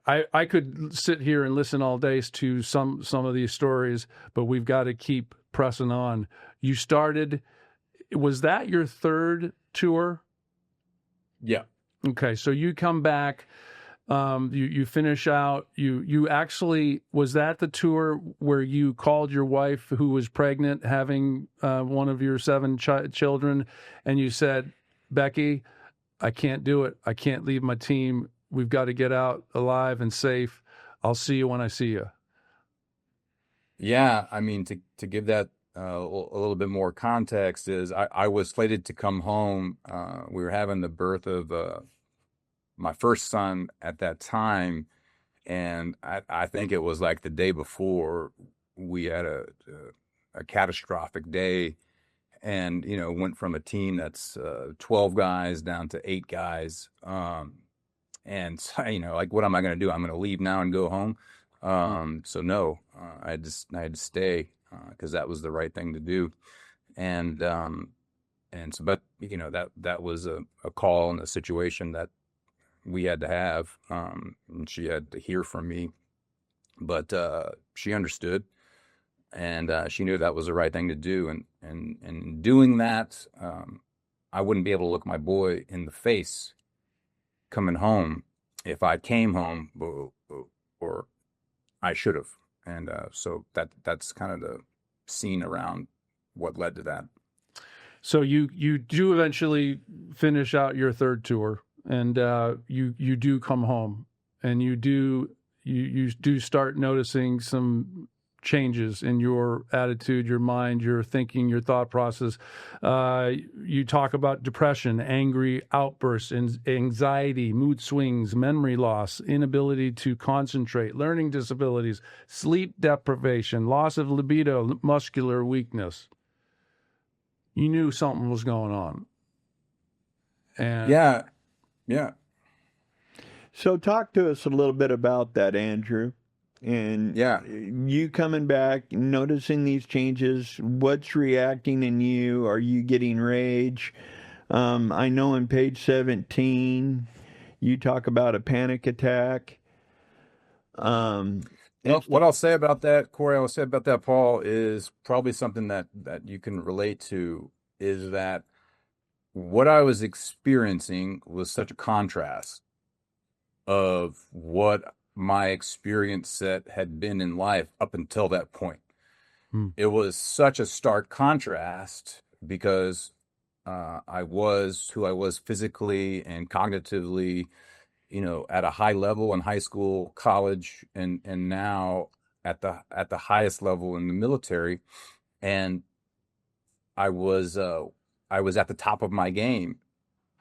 I could sit here and listen all day to some of these stories, but we've got to keep pressing on. You started, was that your third tour? Yeah. Okay, so you come back, you finish out. You actually, was that the tour where you called your wife who was pregnant, having one of your 7 children, and you said, "Becky, I can't do it. I can't leave my team. We've got to get out alive and safe. I'll see you when I see you." Yeah, I mean, to give that a little bit more context is I was slated to come home. We were having the birth of my first son at that time, and I think it was like the day before we had a catastrophic day, and went from a team that's 12 guys down to 8 guys. And so, like, what am I going to do? I'm going to leave now and go home. So no, I had to stay because that was the right thing to do. And so, but that was a call and a situation that we had to have. And she had to hear from me, but she understood, and she knew that was the right thing to do. And doing that, I wouldn't be able to look my boy in the face coming home if I came home, or I should have. And so that's kind of the scene around what led to that. So you do eventually finish out your third tour, and you do come home, and you do start noticing some changes in your attitude, your mind, your thinking, your thought process. You talk about depression, angry outbursts, anxiety, mood swings, memory loss, inability to concentrate, learning disabilities, sleep deprivation, loss of libido, muscular weakness. You knew something was going on. And Yeah. So talk to us a little bit about that, Andrew. And Yeah. you coming back, noticing these changes, what's reacting in you? Are you getting rage? I know on page 17, you talk about a panic attack. What I'll say about that, Corey, I'll say about that, Paul, is probably something that you can relate to, is that what I was experiencing was such a contrast of what my experience set had been in life up until that point. It was such a stark contrast because I was who I was physically and cognitively, at a high level in high school, college, and now at the highest level in the military. And I was at the top of my game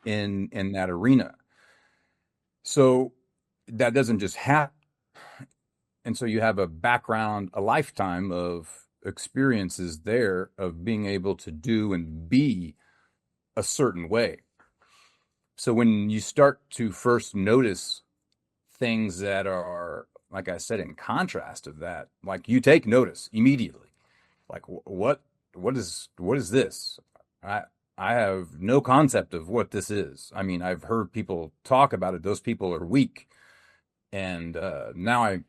in that arena. So that doesn't just happen. And so you have a background, a lifetime of experiences there of being able to do and be a certain way. So when you start to first notice things that are, like I said, in contrast of that, like, you take notice immediately. Like, what is this? I have no concept of what this is. I mean, I've heard people talk about it. Those people are weak. And now I'm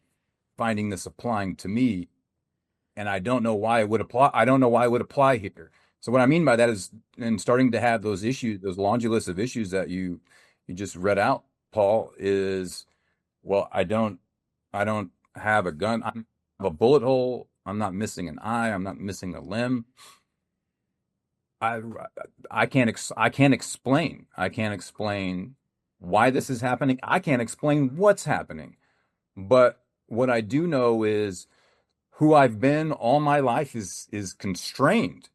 finding this applying to me, and I don't know why it would apply. I don't know why it would apply here. So what I mean by that is, and starting to have those issues, those laundry list of issues that you just read out, Paul, is, well, I don't have a gun. I have a bullet hole. I'm not missing an eye. I'm not missing a limb. I can't explain. I can't explain why this is happening. I can't explain what's happening. But what I do know is who I've been all my life is constrained.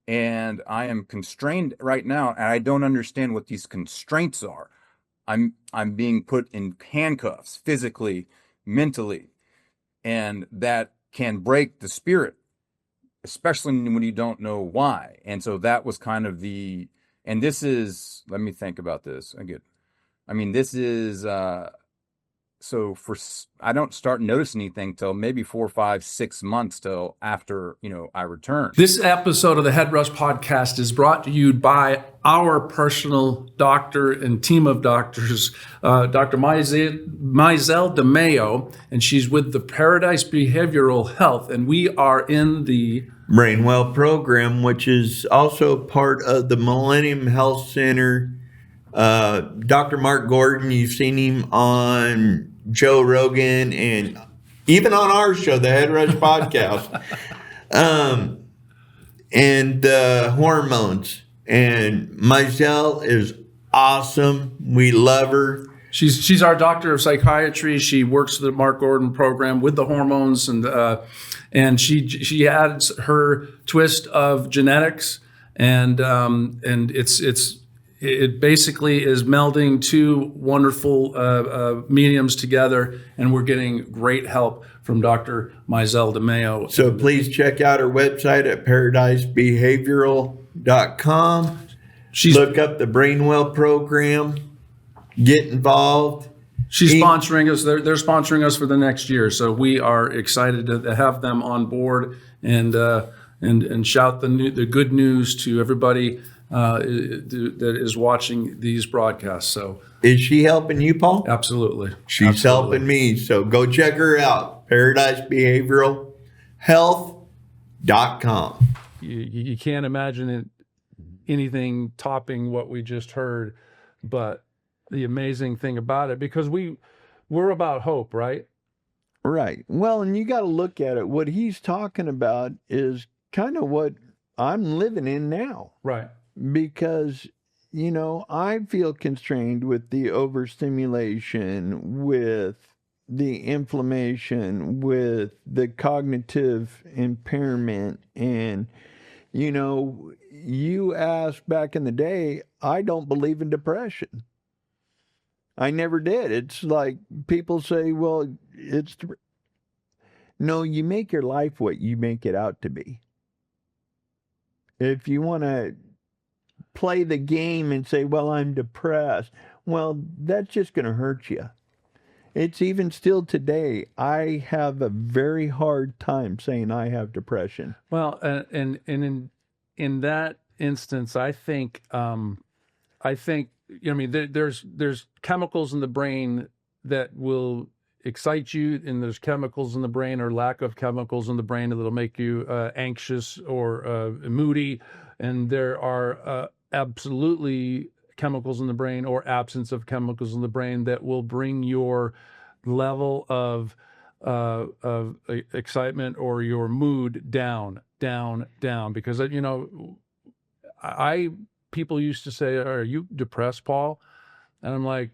And I am constrained right now, and I don't understand what these constraints are. I'm being put in handcuffs physically, mentally, and that can break the spirit. especially when you don't know why. And so that was kind of and this is, let me think about this. This is, so I don't start noticing anything till maybe 4, 5, 6 months till after, I return. This episode of the Head Rush Podcast is brought to you by our personal doctor and team of doctors, Dr. Mizell DeMayo, and she's with the Paradise Behavioral Health, and we are in the Brainwell program, which is also part of the Millennium Health Center. Dr. Mark Gordon, you've seen him on Joe Rogan and even on our show, the Head Rush Podcast. And hormones. And Mizell is awesome. We love her. She's our doctor of psychiatry. She works the Mark Gordon program with the hormones, and she adds her twist of genetics, and it basically is melding two wonderful mediums together, and we're getting great help from Dr. Mizell DeMayo. So please check out our website at paradisebehavioral.com. Look up the Brainwell program. Get involved. She's sponsoring us. They're sponsoring us for the next year, so we are excited to have them on board and shout the good news to everybody that is watching these broadcasts. So, is she helping you, Paul? Absolutely. She's helping me. So go check her out. ParadiseBehavioralHealth.com. You can't imagine anything topping what we just heard, but the amazing thing about it, because we're about hope, right? Right. Well, and you got to look at it. What he's talking about is kind of what I'm living in now. Right. Because, I feel constrained with the overstimulation, with the inflammation, with the cognitive impairment. And, you asked back in the day, I don't believe in depression. I never did. It's like people say, well, no, you make your life what you make it out to be. If you want to play the game and say, well, I'm depressed, well, that's just going to hurt you. It's even still today, I have a very hard time saying I have depression. Well, and in that instance, I think there's chemicals in the brain that will excite you, and there's chemicals in the brain or lack of chemicals in the brain that'll make you anxious or moody, and there are absolutely chemicals in the brain or absence of chemicals in the brain that will bring your level of excitement or your mood down. Because people used to say, "Are you depressed, Paul?" And I'm like,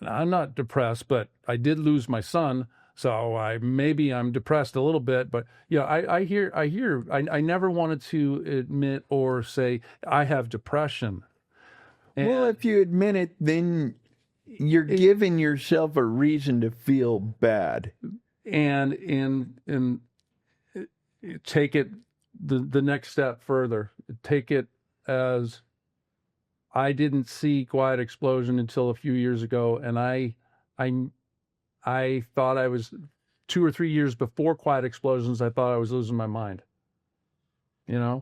I'm not depressed, but I did lose my son, so I'm depressed a little bit. But I never wanted to admit or say I have depression. Well, if you admit it, then you're giving yourself a reason to feel bad. And take it the next step further. Take it as I didn't see Quiet Explosion until a few years ago, and I thought I was 2 or 3 years before Quiet Explosions. I thought I was losing my mind. You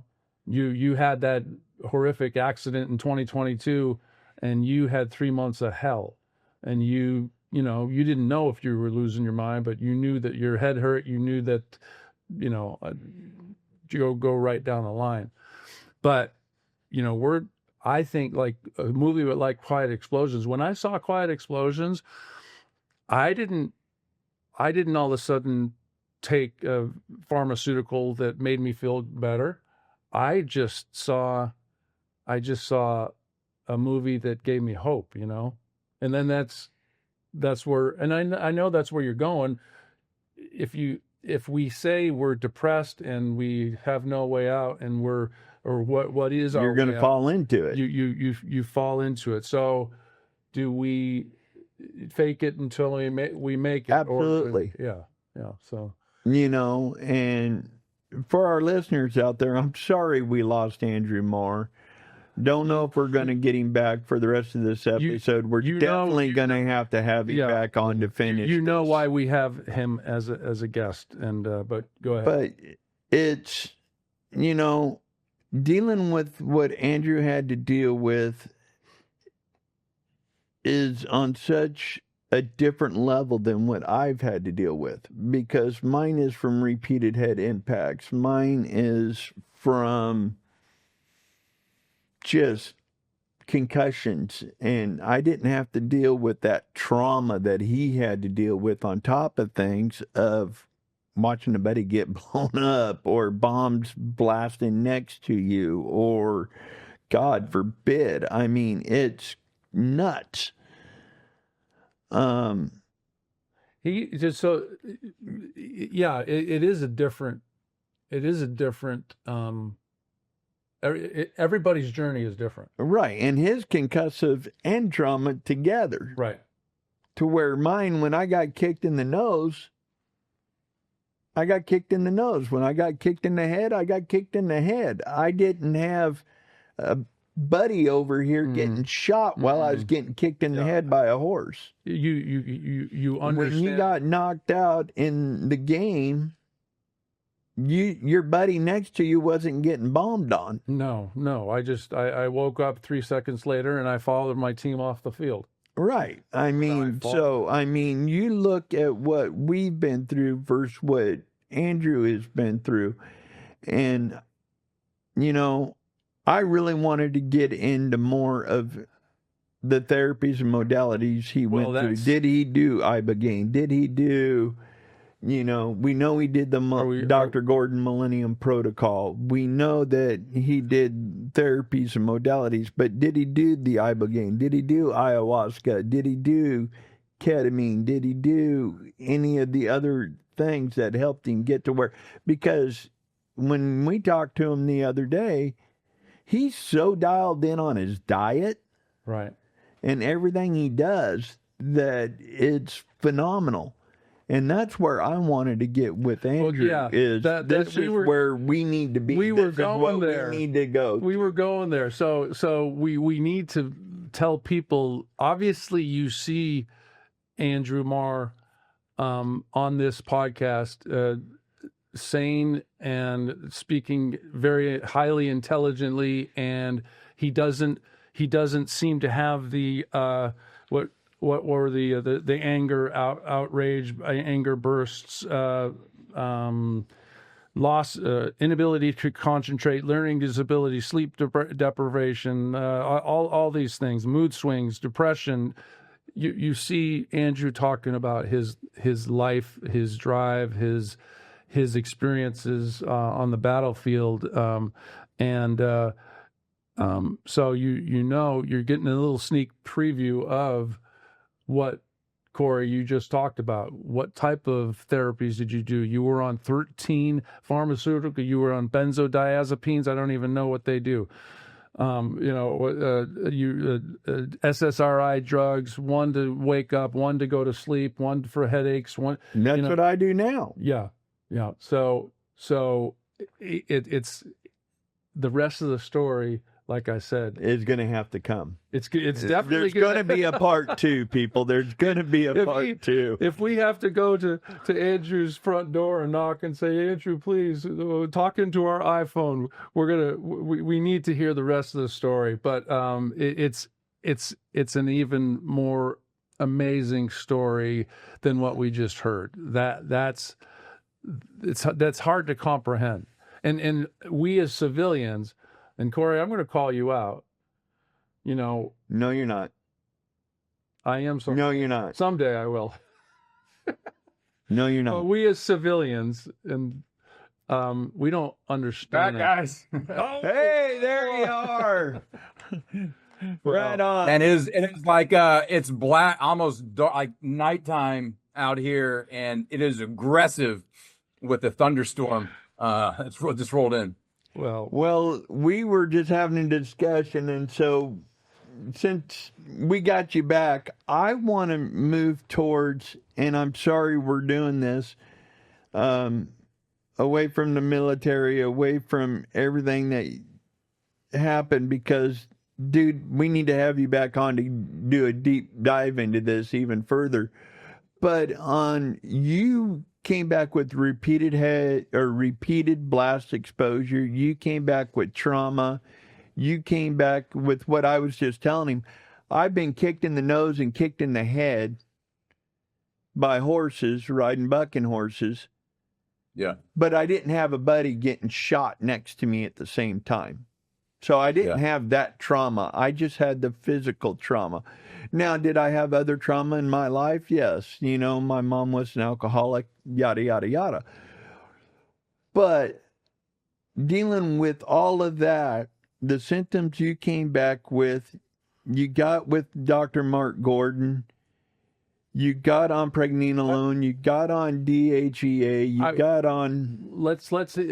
had that horrific accident in 2022, and you had 3 months of hell, and you didn't know if you were losing your mind, but you knew that your head hurt. You knew that you go right down the line, but I think like a movie like Quiet Explosions. When I saw Quiet Explosions, I didn't all of a sudden take a pharmaceutical that made me feel better. I just saw a movie that gave me hope, and then that's where, and I know that's where you're going. If we say we're depressed and we have no way out, and what is our, you're going to fall into it. You fall into it. So do we fake it until we make it? Absolutely. Yeah. So and for our listeners out there, I'm sorry we lost Andrew Marr. Don't know if we're going to get him back for the rest of this episode. We're definitely going to have him back on to finish. You know this. why we have him as a guest, and but go ahead. But it's, dealing with what Andrew had to deal with is on such a different level than what I've had to deal with, because mine is from repeated head impacts. Mine is from just concussions, and I didn't have to deal with that trauma that he had to deal with on top of things of watching a buddy get blown up or bombs blasting next to you, or God forbid. I mean, it's nuts. He just so yeah, it is a different. Everybody's journey is different, Right, and his concussive and trauma together. right? To where mine, when I got kicked in the nose, I got kicked in the nose. When I got kicked in the head, I got kicked in the head. I didn't have a buddy over here getting shot while I was getting kicked in the head by a horse. You understand. When you got knocked out in the game, your buddy next to you wasn't getting bombed on. No. I woke up 3 seconds later and I followed my team off the field. Right. I mean, you look at what we've been through versus what Andrew has been through. And, I really wanted to get into more of the therapies and modalities he went through. Did he do Ibogaine? Did he do, we know he did the Dr. Gordon Millennium Protocol. We know that he did therapies and modalities, but did he do the Ibogaine? Did he do ayahuasca? Did he do ketamine? Did he do any of the other things that helped him get to where? Because when we talked to him the other day, he's so dialed in on his diet, right, and everything he does that it's phenomenal. And that's where I wanted to get with Andrew. This is where we need to be. We were going there. We need to go. We were going there. So we need to tell people. Obviously, you see Andrew Marr on this podcast, sane and speaking very highly intelligently, and he doesn't seem to have the what were the anger, outrage, anger bursts, loss, inability to concentrate, learning disability, sleep deprivation, all these things, mood swings, depression. You see Andrew talking about his life, his drive, his experiences on the battlefield, so you're getting a little sneak preview of what, Corey, you just talked about. What type of therapies did you do? You were on 13 pharmaceutical. You were on benzodiazepines. I don't even know what they do. SSRI drugs, one to wake up, one to go to sleep, one for headaches. And that's what I do now. Yeah. So it's the rest of the story. Like I said, is going to have to come. It's definitely there's going to be a part two, people. There's going to be a part two. If we have to go to Andrew's front door and knock and say, Andrew, please talk into our iPhone, we need to hear the rest of the story. But it's an even more amazing story than what we just heard. That's hard to comprehend, and we as civilians. And Corey, I'm going to call you out. No, you're not. I am. No, you're not. Someday I will. No, you're not. We as civilians, and we don't understand. Guys. Hey, there you are. Right on. And it is like it's black, almost dark, like nighttime out here, and it is aggressive with the thunderstorm. It's just rolled in. Well, we were just having a discussion, and so since we got you back, I want to move towards, and I'm sorry we're doing this, away from the military, away from everything that happened, because, dude, we need to have you back on to do a deep dive into this even further. But you came back with repeated blast exposure. You came back with trauma. You came back with what I was just telling him. I've been kicked in the nose and kicked in the head by horses, riding bucking horses. Yeah. But I didn't have a buddy getting shot next to me at the same time. So I didn't have that trauma. I just had the physical trauma. Now, did I have other trauma in my life? Yes. You know, my mom was an alcoholic, yada, yada, yada. But dealing with all of that, the symptoms you came back with, you got with Dr. Mark Gordon, you got on pregnenolone, you got on DHEA, got on...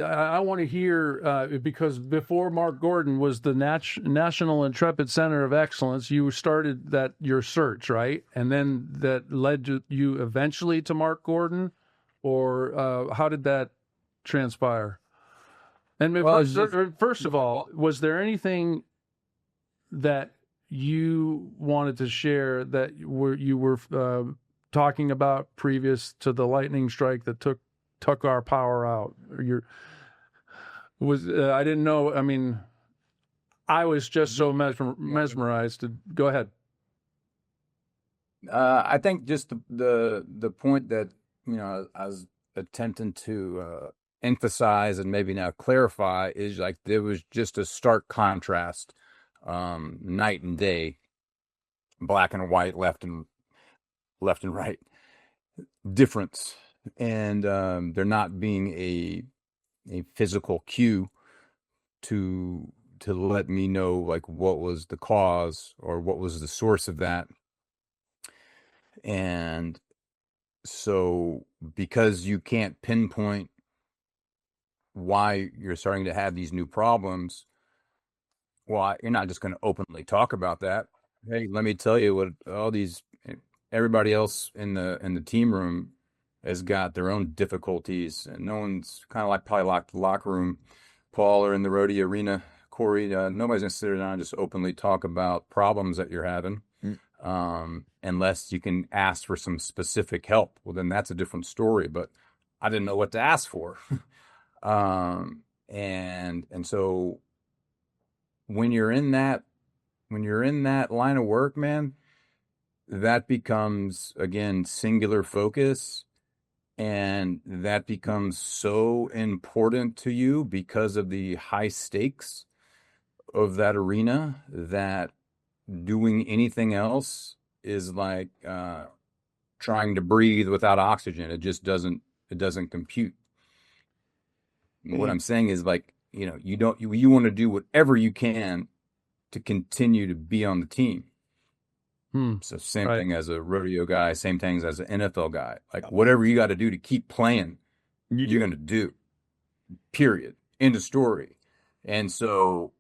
I want to hear, because before Mark Gordon was the National Intrepid Center of Excellence, you started your search, right? And then that led you eventually to Mark Gordon? Or how did that transpire? And first of all, was there anything that you wanted to share that you were talking about previous to the lightning strike that took our power out? I didn't know. I mean, I was just so mesmerized. Go ahead. I think just the point that, you know, I was attempting to emphasize and maybe now clarify is, like, there was just a stark contrast, night and day, black and white, left and right difference, and there not being a physical cue to let me know, like, what was the cause or what was the source of that. And so, because you can't pinpoint why you're starting to have these new problems, well, you're not just going to openly talk about that. Hey, let me tell you what everybody else in the team room has got their own difficulties, and no one's kind of like probably locked the locker room, Paul, or in the rodeo arena, Corey. Nobody's going to sit down and just openly talk about problems that you're having, unless you can ask for some specific help. Well, then that's a different story. But I didn't know what to ask for, and so when you're in that line of work, man, that becomes, again, singular focus, and that becomes so important to you because of the high stakes of that arena, that doing anything else is like trying to breathe without oxygen. It just doesn't compute. What I'm saying is, like, you know, you want to do whatever you can to continue to be on the team. So same thing as a rodeo guy, same things as an NFL guy. Like, whatever you got to do to keep playing, you're going to do. Period. End of story. And so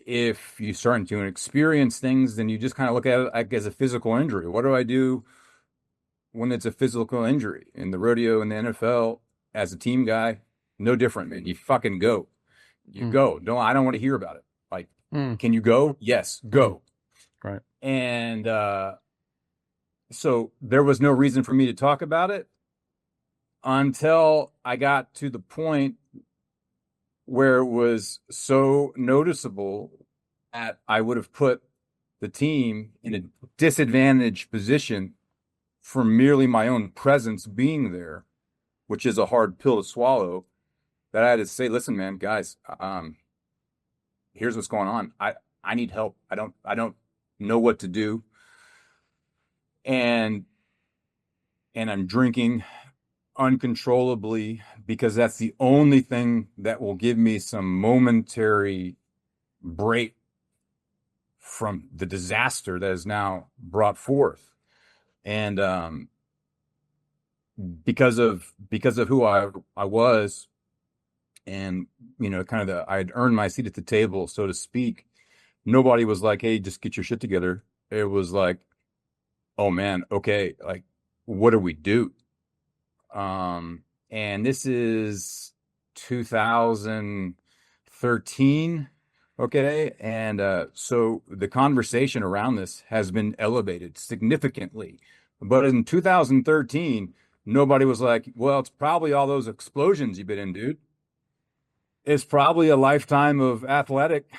if you're starting to experience things, then you just kind of look at it like as a physical injury. What do I do when it's a physical injury? In the rodeo and the NFL, as a team guy, no different, man. You fucking go. You go. I don't want to hear about it. Like, can you go? Yes, go. Right. And so there was no reason for me to talk about it until I got to the point where it was so noticeable that I would have put the team in a disadvantaged position for merely my own presence being there, which is a hard pill to swallow, that I had to say, listen, man, guys, here's what's going on. I need help. I don't know what to do. And I'm drinking uncontrollably because that's the only thing that will give me some momentary break from the disaster that is now brought forth. And because of who I was, and, you know, kind of I had earned my seat at the table, so to speak, nobody was like, hey, just get your shit together. It was like, oh man, okay, like, what do we do? And this is 2013. Okay. And so the conversation around this has been elevated significantly. But in 2013, nobody was like, well, it's probably all those explosions you've been in, dude. It's probably a lifetime of athletic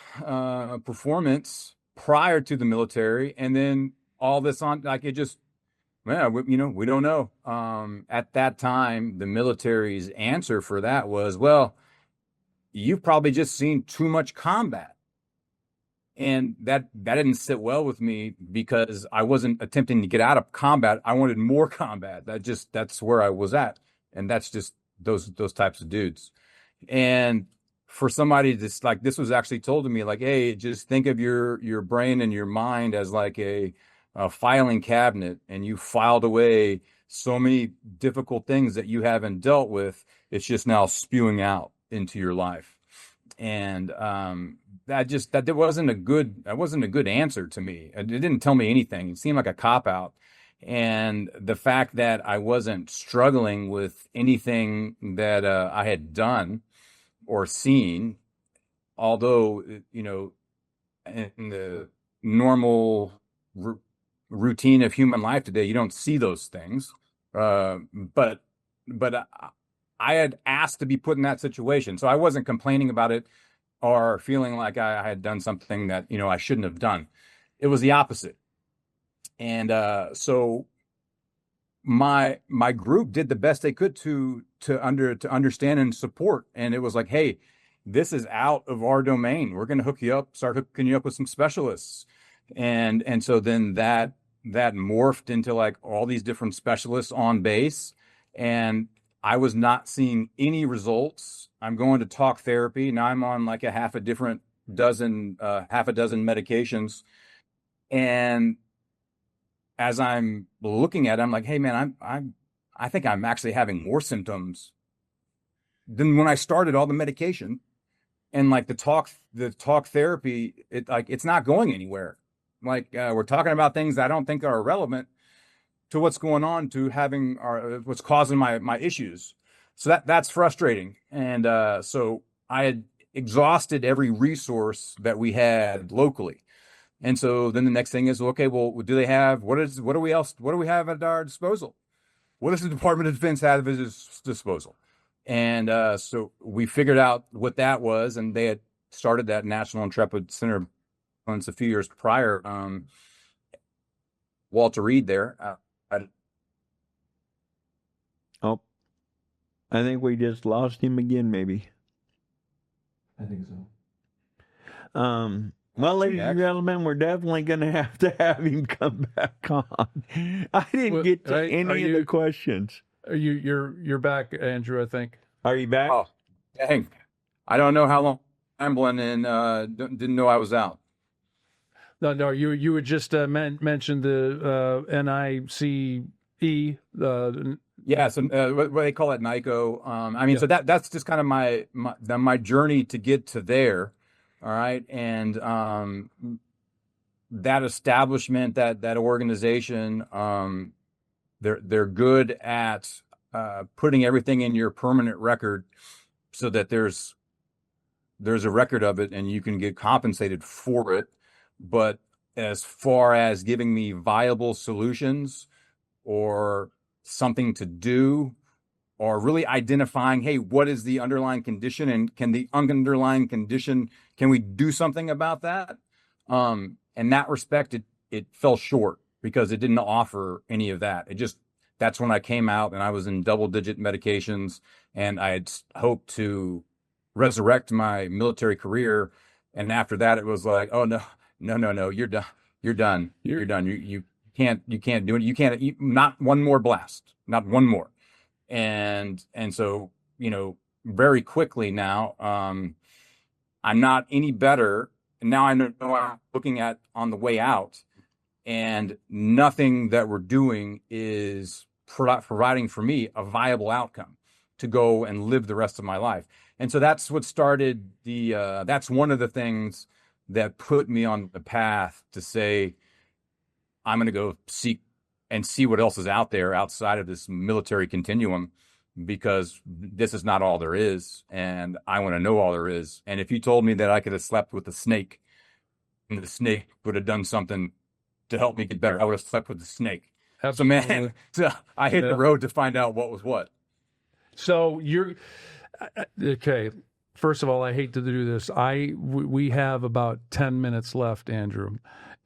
performance prior to the military. And then all this on, like, it just, yeah, we don't know. At that time, the military's answer for that was, well, you've probably just seen too much combat. And that didn't sit well with me because I wasn't attempting to get out of combat. I wanted more combat. That's where I was at. And that's just those types of dudes. And for somebody that's like, this was actually told to me, like, hey, just think of your brain and your mind as like a filing cabinet, and you filed away so many difficult things that you haven't dealt with. It's just now spewing out into your life. And that wasn't a good answer to me. It didn't tell me anything. It seemed like a cop out. And the fact that I wasn't struggling with anything that I had done or seen, although, in the normal routine of human life today, you don't see those things. But I had asked to be put in that situation. So I wasn't complaining about it or feeling like I had done something that, I shouldn't have done. It was the opposite. And so my group did the best they could to understand and support. And it was like, hey, this is out of our domain. We're going to start hooking you up with some specialists. And so then that morphed into like all these different specialists on base. And I was not seeing any results. I'm going to talk therapy. Now I'm on like half a dozen medications. And as I'm looking at it, I'm like, hey man, I think I'm actually having more symptoms than when I started all the medication. And like the talk therapy, it's not going anywhere. Like we're talking about things that I don't think are relevant to what's going on, to having what's causing my issues. So that's frustrating. And so I had exhausted every resource that we had locally. And so then the next thing is, okay, well, what do we have at our disposal? What does the Department of Defense have at its disposal? And so we figured out what that was, and they had started that National Intrepid Center a few years prior. Walter Reed there. Oh, I think we just lost him again, maybe. I think so. Well, ladies and gentlemen, we're definitely going to have him come back on. I didn't get to any of the questions. You're back, Andrew, I think. Are you back? Oh, dang. I don't know how long I'm rambling, and didn't know I was out. No, you would just mention the NICE. Yeah, so what they call it, NICO. So that's just kind of my journey to get to there. All right. And that establishment, that organization, they're good at putting everything in your permanent record so that there's a record of it and you can get compensated for it. But as far as giving me viable solutions or something to do, or really identifying, hey, what is the underlying condition, and can we do something about that? In that respect, it fell short because it didn't offer any of that. That's when I came out and I was in double-digit medications, and I had hoped to resurrect my military career. And after that, it was like, oh no, you're done. You're done. You can't do it. You can't, not one more blast, not one more. And so, very quickly now, I'm not any better. Now I know what I'm looking at on the way out, and nothing that we're doing is providing for me a viable outcome to go and live the rest of my life. And so that's what started that's one of the things that put me on the path to say, I'm going to go seek and see what else is out there outside of this military continuum. because this is not all there is, and I want to know all there is. And if you told me that I could have slept with a snake and the snake would have done something to help me get better, I would have slept with the snake. Absolutely. So man, so I hit the road to find out what was what. So you're okay. First of all, I hate to do this. We have about 10 minutes left, Andrew,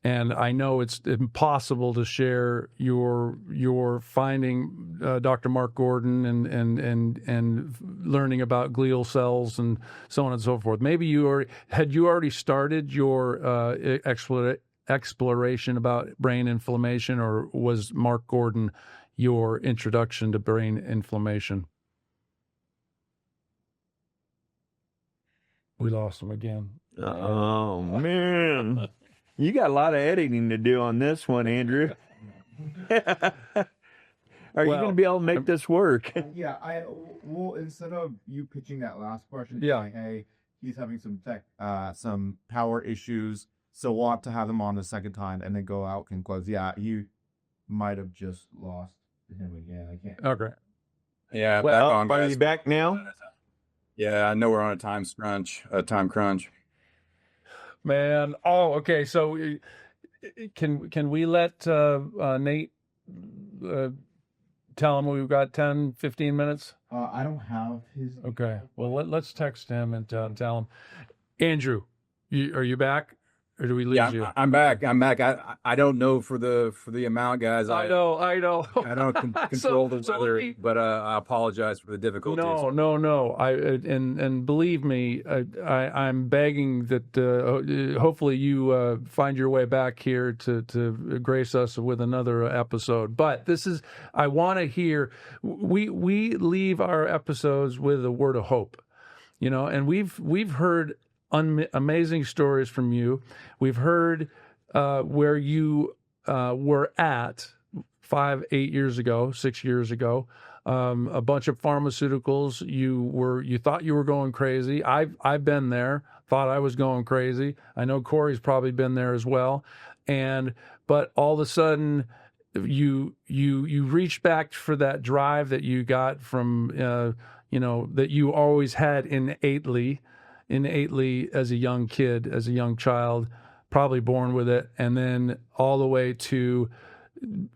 and I know it's impossible to share your finding Dr. Mark Gordon and learning about glial cells and so on and so forth. Maybe you already started your exploration about brain inflammation, or was Mark Gordon your introduction to brain inflammation? We lost him again. Oh, man. You got a lot of editing to do on this one, Andrew. Are you going to be able to make this work? Yeah, well, instead of you pitching that last question, Yeah. saying, hey, he's having some power issues, so we'll have to have him on the second time and then go out and close. Yeah, you might have just lost him again. I can't. Okay. Yeah. Well, back on, are guys. you back now? Yeah, I know we're on a time crunch. Man. Oh, okay. So can we let Nate tell him we've got 10, 15 minutes? I don't have his. Okay. Well, let's text him and tell him. Andrew, are you back? Or do we lose you? I'm back. I don't know for the amount, guys. I know. I don't control the weather, but I apologize for the difficulties. No. And believe me, I'm begging that hopefully you find your way back here to grace us with another episode. But I want to hear. We leave our episodes with a word of hope, and we've heard amazing stories from you. We've heard where you were at 5, 8 years ago, 6 years ago. A bunch of pharmaceuticals. You thought you were going crazy. I've been there. Thought I was going crazy. I know Corey's probably been there as well. But all of a sudden, you reached back for that drive that you got from that you always had innately as a young kid, as a young child, probably born with it, and then all the way to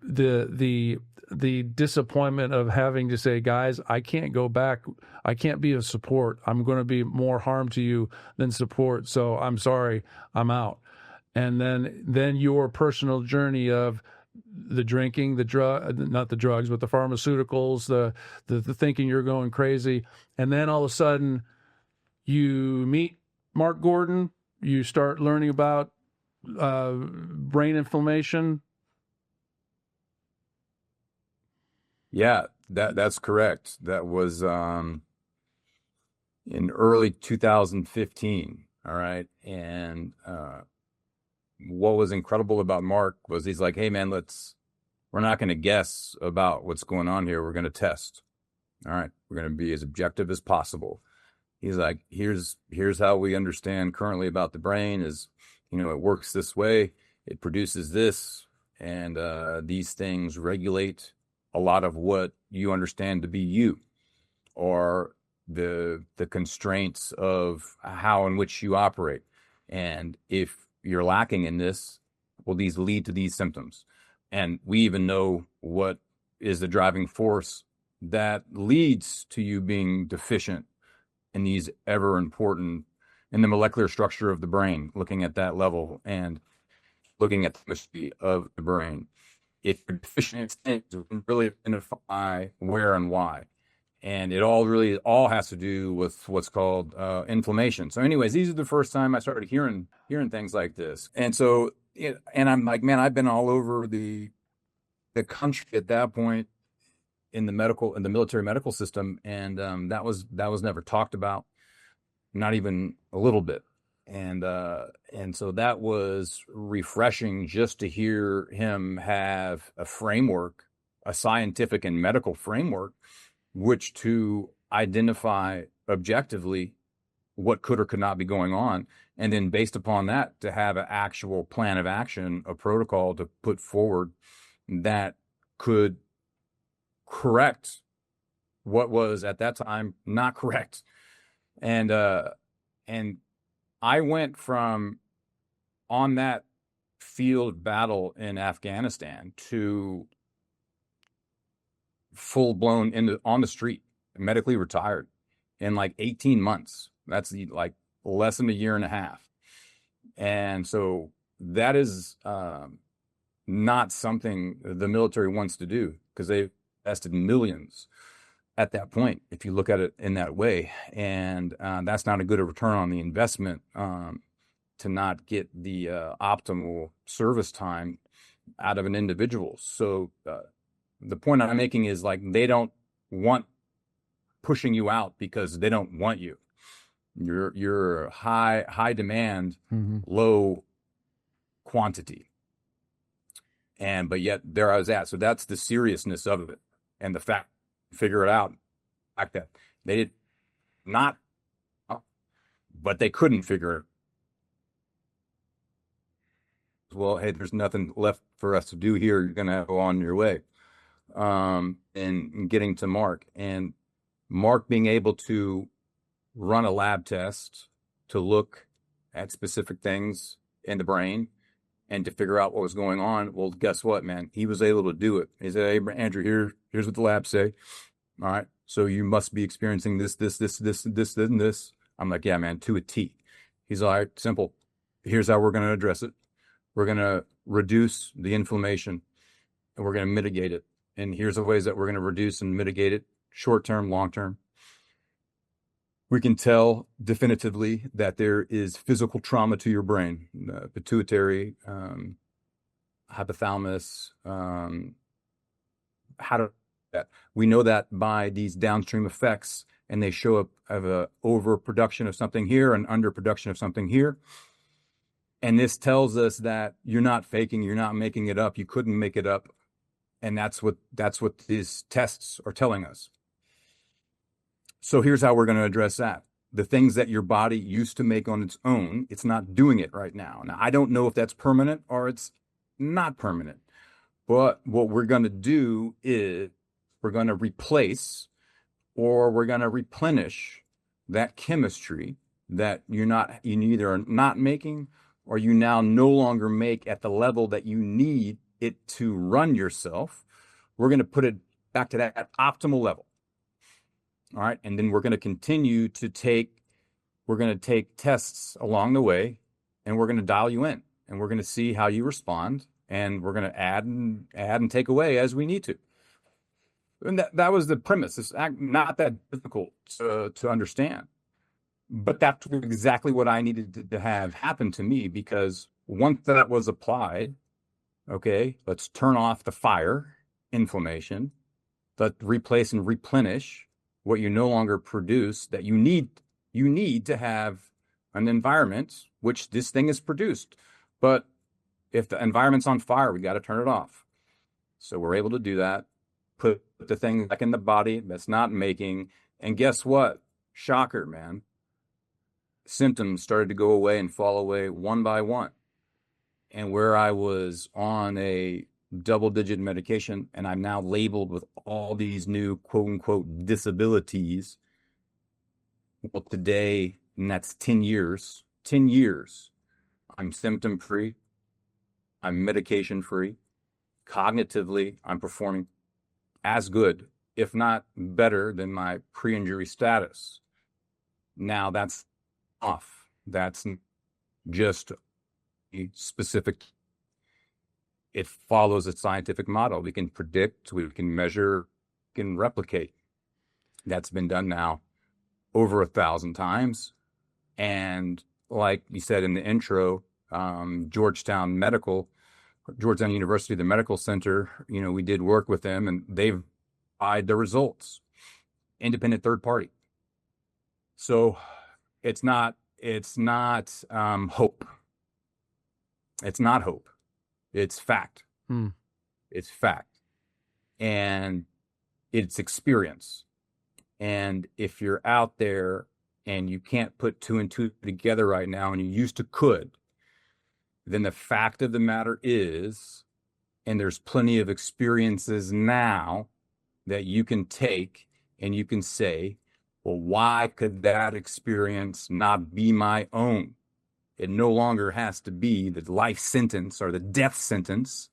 the disappointment of having to say, guys, I can't go back. I can't be a support. I'm going to be more harm to you than support. So I'm sorry, I'm out. And then your personal journey of the drinking, not the drugs, but the pharmaceuticals, the thinking you're going crazy, and then all of a sudden, you meet Mark Gordon, you start learning about brain inflammation. Yeah, that's correct. That was in early 2015. All right. And what was incredible about Mark was he's like, hey, man, we're not going to guess about what's going on here. We're going to test. All right. We're going to be as objective as possible. He's like, here's how we understand currently about the brain is, it works this way. It produces this, and these things regulate a lot of what you understand to be you, or the constraints of how in which you operate. And if you're lacking in this, well, these lead to these symptoms. And we even know what is the driving force that leads to you being deficient in these ever important in the molecular structure of the brain, looking at that level and looking at the chemistry of the brain. If you're deficient in things, you can really identify where and why. And it all has to do with what's called inflammation. So anyways, these are the first time I started hearing things like this. And so, and I'm like, man, I've been all over the country at that point in the military medical system. And that was never talked about, not even a little bit. And so that was refreshing just to hear him have a framework, a scientific and medical framework, which to identify objectively what could or could not be going on. And then based upon that, to have an actual plan of action, a protocol to put forward that could correct what was at that time not correct. And I went from on that field battle in Afghanistan to full blown on the street, medically retired in like 18 months. That's like less than a year and a half. And so that is not something the military wants to do, because they've invested millions at that point, if you look at it in that way. And that's not a good return on the investment, to not get the optimal service time out of an individual. So the point I'm making is, like, they don't want pushing you out because they don't want you. You're high demand, low quantity. But yet there I was at. So that's the seriousness of it. And the fact, figure it out, the fact that they did not, but they couldn't figure it. Well, hey, there's nothing left for us to do here. You're going to go on your way. And getting to Mark, and Mark being able to run a lab test to look at specific things in the brain and to figure out what was going on. Well, guess what, man? He was able to do it. He said, "Hey, Andrew, here's what the labs say. All right, so you must be experiencing this, and this." I'm like, "Yeah, man, to a T." He's all right, simple. Here's how we're going to address it. We're going to reduce the inflammation, and we're going to mitigate it. And here's the ways that we're going to reduce and mitigate it, short term, long term. We can tell definitively that there is physical trauma to your brain, pituitary, hypothalamus, how to that. We know that by these downstream effects, and they show up of a overproduction of something here and underproduction of something here. And this tells us that you're not faking, you're not making it up, you couldn't make it up. And that's what these tests are telling us. So here's how we're going to address that. The things that your body used to make on its own, it's not doing it right now. Now, I don't know if that's permanent or it's not permanent. But what we're going to do is we're going to replace, or we're going to replenish that chemistry that you either are not making, or you now no longer make at the level that you need it to run yourself. We're going to put it back to that optimal level. All right. And then we're going to continue to take tests along the way, and we're going to dial you in, and we're going to see how you respond, and we're going to add and take away as we need to. And that was the premise. It's not that difficult to understand, but that's exactly what I needed to have happen to me, because once that was applied, okay, let's turn off the fire, inflammation, let's replace and replenish what you no longer produce that you need to have an environment which this thing is produced. But if the environment's on fire, we got to turn it off. So we're able to do that, put the thing back in the body that's not making, and guess what? Shocker, man. Symptoms started to go away and fall away one by one. And where I was on a double-digit medication, and I'm now labeled with all these new quote-unquote disabilities. Well, today, and that's 10 years, I'm symptom-free, I'm medication-free, cognitively, I'm performing as good, if not better, than my pre-injury status. Now, that's off. That's just specific. It follows a scientific model. We can predict, we can measure, we can replicate. That's been done now over 1,000 times. And like you said in the intro, Georgetown University, the medical center, we did work with them, and they've provided the results. Independent third party. So it's not hope. It's not hope. It's fact. It's fact. And it's experience. And if you're out there and you can't put two and two together right now, and you could, then the fact of the matter is, and there's plenty of experiences now that you can take and you can say, well, why could that experience not be my own? It no longer has to be the life sentence or the death sentence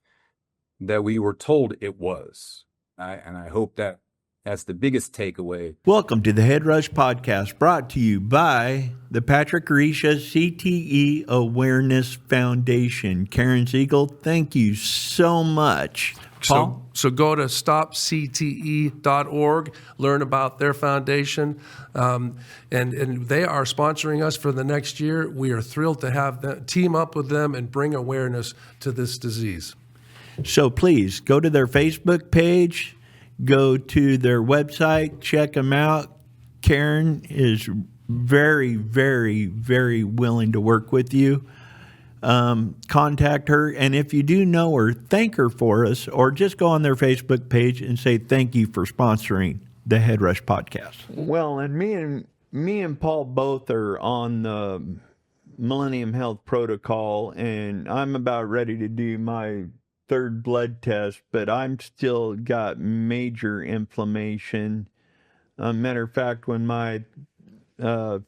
that we were told it was. And I hope that that's the biggest takeaway. Welcome to the Head Rush Podcast, brought to you by the Patrick Risha CTE Awareness Foundation. Karen Siegel, thank you so much. Paul? So go to stopcte.org, learn about their foundation, and they are sponsoring us for the next year. We are thrilled to have them, team up with them and bring awareness to this disease. So please go to their Facebook page, go to their website, check them out. Karen is very, very, very willing to work with you. Contact her, and if you do know her, thank her for us, or just go on their Facebook page and say thank you for sponsoring the Head Rush Podcast. Well, and me and Paul both are on the Millennium Health Protocol, and I'm about ready to do my third blood test, but I'm still got major inflammation. Matter of fact, when my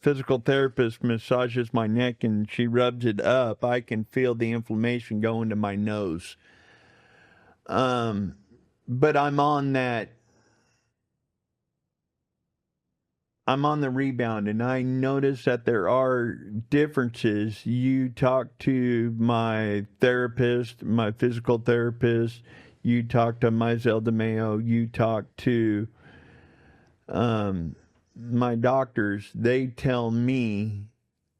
physical therapist massages my neck and she rubs it up, I can feel the inflammation going to my nose. But I'm on the rebound, and I notice that there are differences. You talk to my therapist, my physical therapist, you talk to Mizell DeMeo, you talk to my doctors, they tell me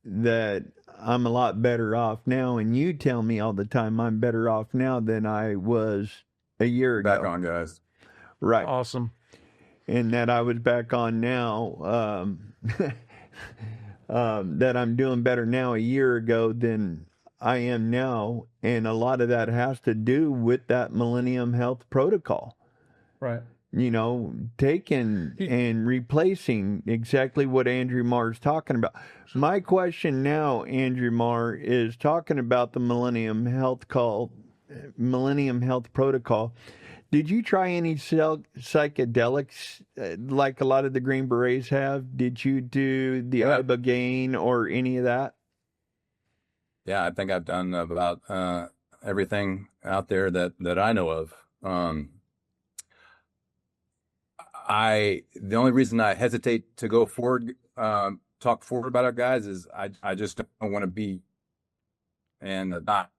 that I'm a lot better off now, and you tell me all the time I'm better off now than I was a year ago. Back on, guys. Right. Awesome. And that I was back on now, that I'm doing better now a year ago than I am now, and a lot of that has to do with that Millennium Health Protocol. Right. You know, taking and replacing exactly what Andrew Marr is talking about. My question now, Andrew Marr, is talking about the Millennium Health Protocol. Did you try any psychedelics like a lot of the Green Berets have? Did you do the ibogaine or any of that? Yeah, I think I've done about everything out there that I know of. The only reason I hesitate to go forward, talk forward about it, guys, is I just don't want to be and not.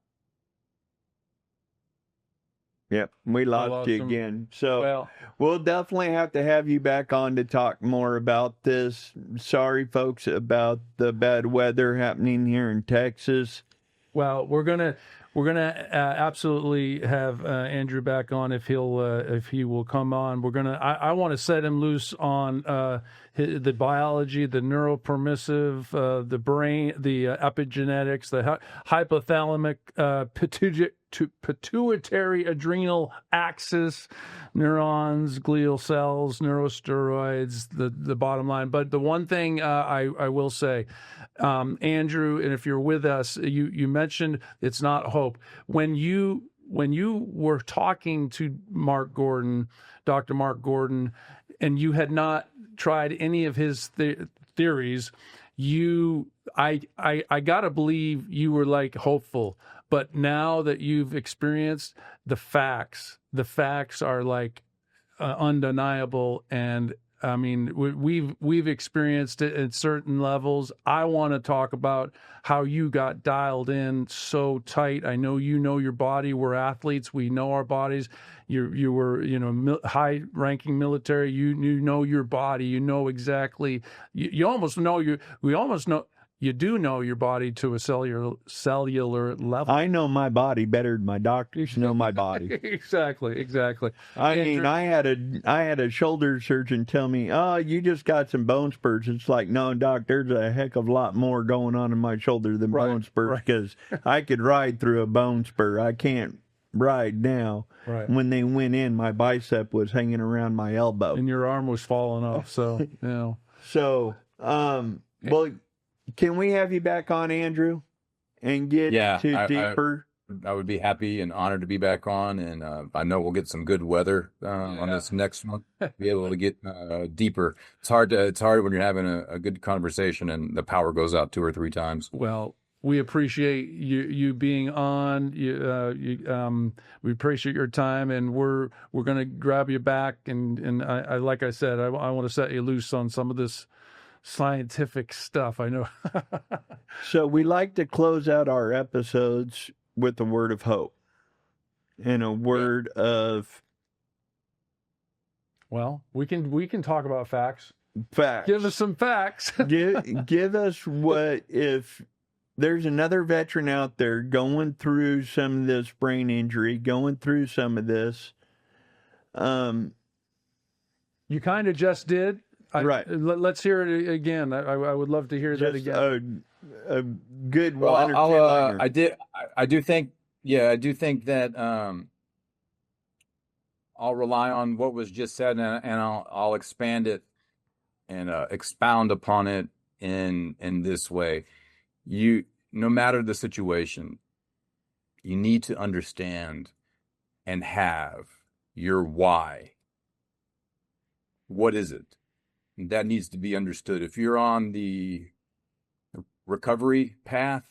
Yep, we lost you again. So we'll definitely have to have you back on to talk more about this. Sorry, folks, about the bad weather happening here in Texas. Well, we're gonna absolutely have Andrew back on if he will come on. I want to set him loose on the biology, the neuropermissive, the brain, the epigenetics, the hypothalamic pituitary adrenal axis, neurons, glial cells, neurosteroids, the bottom line. But the one thing I will say, Andrew, and if you're with us, you mentioned it's not hope. When you were talking to Mark Gordon, Dr. Mark Gordon, and you had not tried any of his theories, I gotta believe you were like hopeful. But now that you've experienced the facts are like undeniable. And I mean, we've experienced it at certain levels. I want to talk about how you got dialed in so tight. I know you know your body. We're athletes. We know our bodies. You were, high-ranking military. You know your body. You know exactly. You almost know we almost know. You do know your body to a cellular level. I know my body better than my doctors know my body. Exactly. I mean, I had a shoulder surgeon tell me, "Oh, you just got some bone spurs." It's like, no, doc, there's a heck of a lot more going on in my shoulder than bone spurs, because I could ride through a bone spur. I can't ride now. Right. When they went in, my bicep was hanging around my elbow, and your arm was falling off. So, So, well. Can we have you back on, Andrew, and get deeper? would be happy and honored to be back on, and I know we'll get some good weather on this next one. Be able to get deeper. It's hard when you're having a good conversation and the power goes out 2 or 3 times. Well, we appreciate you being on. We appreciate your time, and we're going to grab you back. And I like I said, I want to set you loose on some of this scientific stuff. I know. So we like to close out our episodes with a word of hope and a word of Well, we can talk about facts. facts. Give us some facts. give us what if there's another veteran out there going through some of this brain injury, going through some of this. You kind of just did. Right. Let's hear it again. I would love to hear that again. A good Well, one or two-liner. I do think that I'll rely on what was just said, and I'll expand it and expound upon it in this way. No matter the situation, you need to understand and have your why. What is it? That needs to be understood. If you're on the recovery path,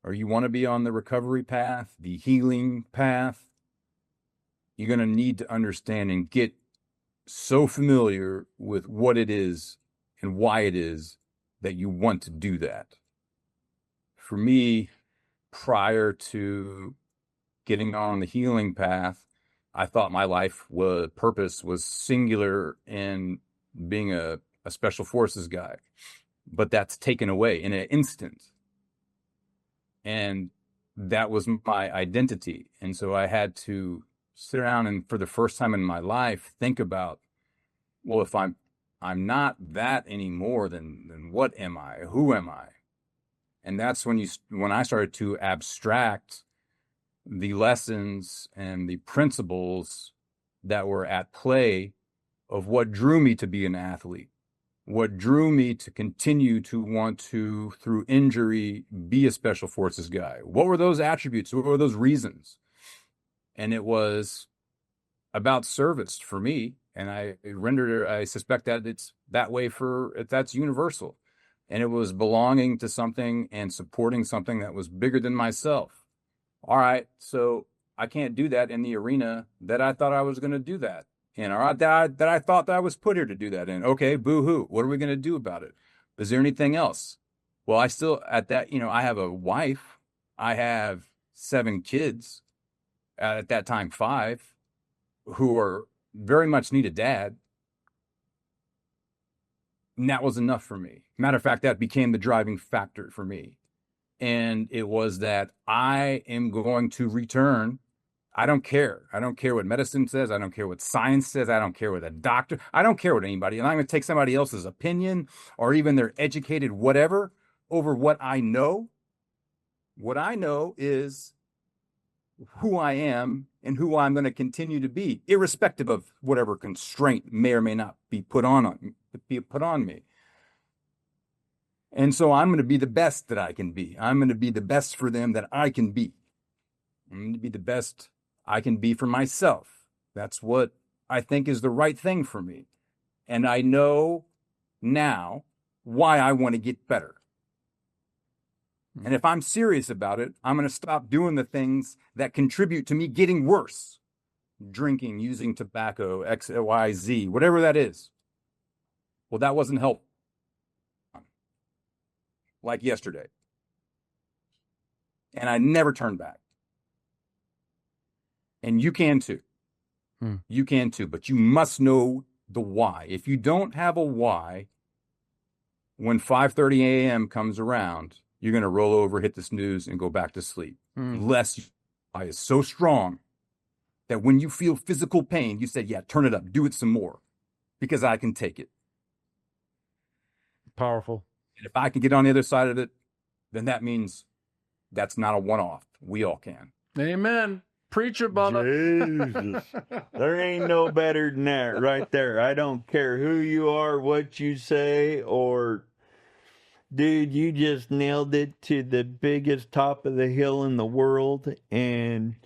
or you want to be on the recovery path, the healing path, you're going to need to understand and get so familiar with what it is and why it is that you want to do that. For me, prior to getting on the healing path, I thought my purpose was singular in being a special forces guy, but that's taken away in an instant. And that was my identity. And so I had to sit around and, for the first time in my life, think about, well, if I'm not that anymore, then what am I? Who am I? And that's when I started to abstract the lessons and the principles that were at play of what drew me to be an athlete, what drew me to continue to want to, through injury, be a special forces guy. What were those attributes? What were those reasons? And it was about service for me. And I suspect that it's that way that's universal. And it was belonging to something and supporting something that was bigger than myself. All right, so I can't do that in the arena that I thought I was going to do that in, or that I thought that I was put here to do that in. Okay, boo-hoo. What are we going to do about it? Is there anything else? Well, I still, at that, I have a wife. I have 7 kids, at that time 5, who are very much need a dad. And that was enough for me. Matter of fact, that became the driving factor for me. And it was that I am going to return. I don't care. I don't care what medicine says. I don't care what science says. I don't care what a doctor. I don't care what anybody. And I'm going to take somebody else's opinion or even their educated whatever over what I know. What I know is who I am and who I'm going to continue to be, irrespective of whatever constraint may or may not be put on me. And so I'm going to be the best that I can be. I'm going to be the best for them that I can be. I'm going to be the best I can be for myself. That's what I think is the right thing for me. And I know now why I want to get better. And if I'm serious about it, I'm going to stop doing the things that contribute to me getting worse. Drinking, using tobacco, X, Y, Z, whatever that is. Well, that wasn't helpful. Like yesterday. And I never turned back. And you can too. You can too, but you must know the why. If you don't have a why, when 5:30 a.m. comes around, you're going to roll over, hit the snooze, and go back to sleep. Unless your why is so strong that when you feel physical pain, you said, yeah, turn it up, do it some more, because I can take it. Powerful. And if I can get on the other side of it, then that means that's not a one-off. We all can. Amen. Preacher, brother. Jesus. There ain't no better than that right there. I don't care who you are, what you say, or Dude, you just nailed it to the biggest top of the hill in the world. And,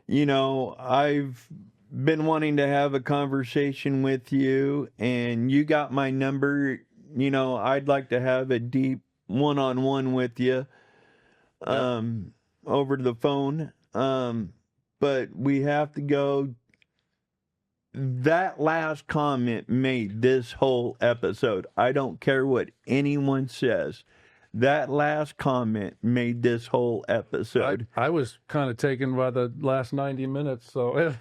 I've been wanting to have a conversation with you, and you got my number. I'd like to have a deep one-on-one with you over the phone. But we have to go. That last comment made this whole episode. I don't care what anyone says. That last comment made this whole episode. I was kind of taken by the last 90 minutes, so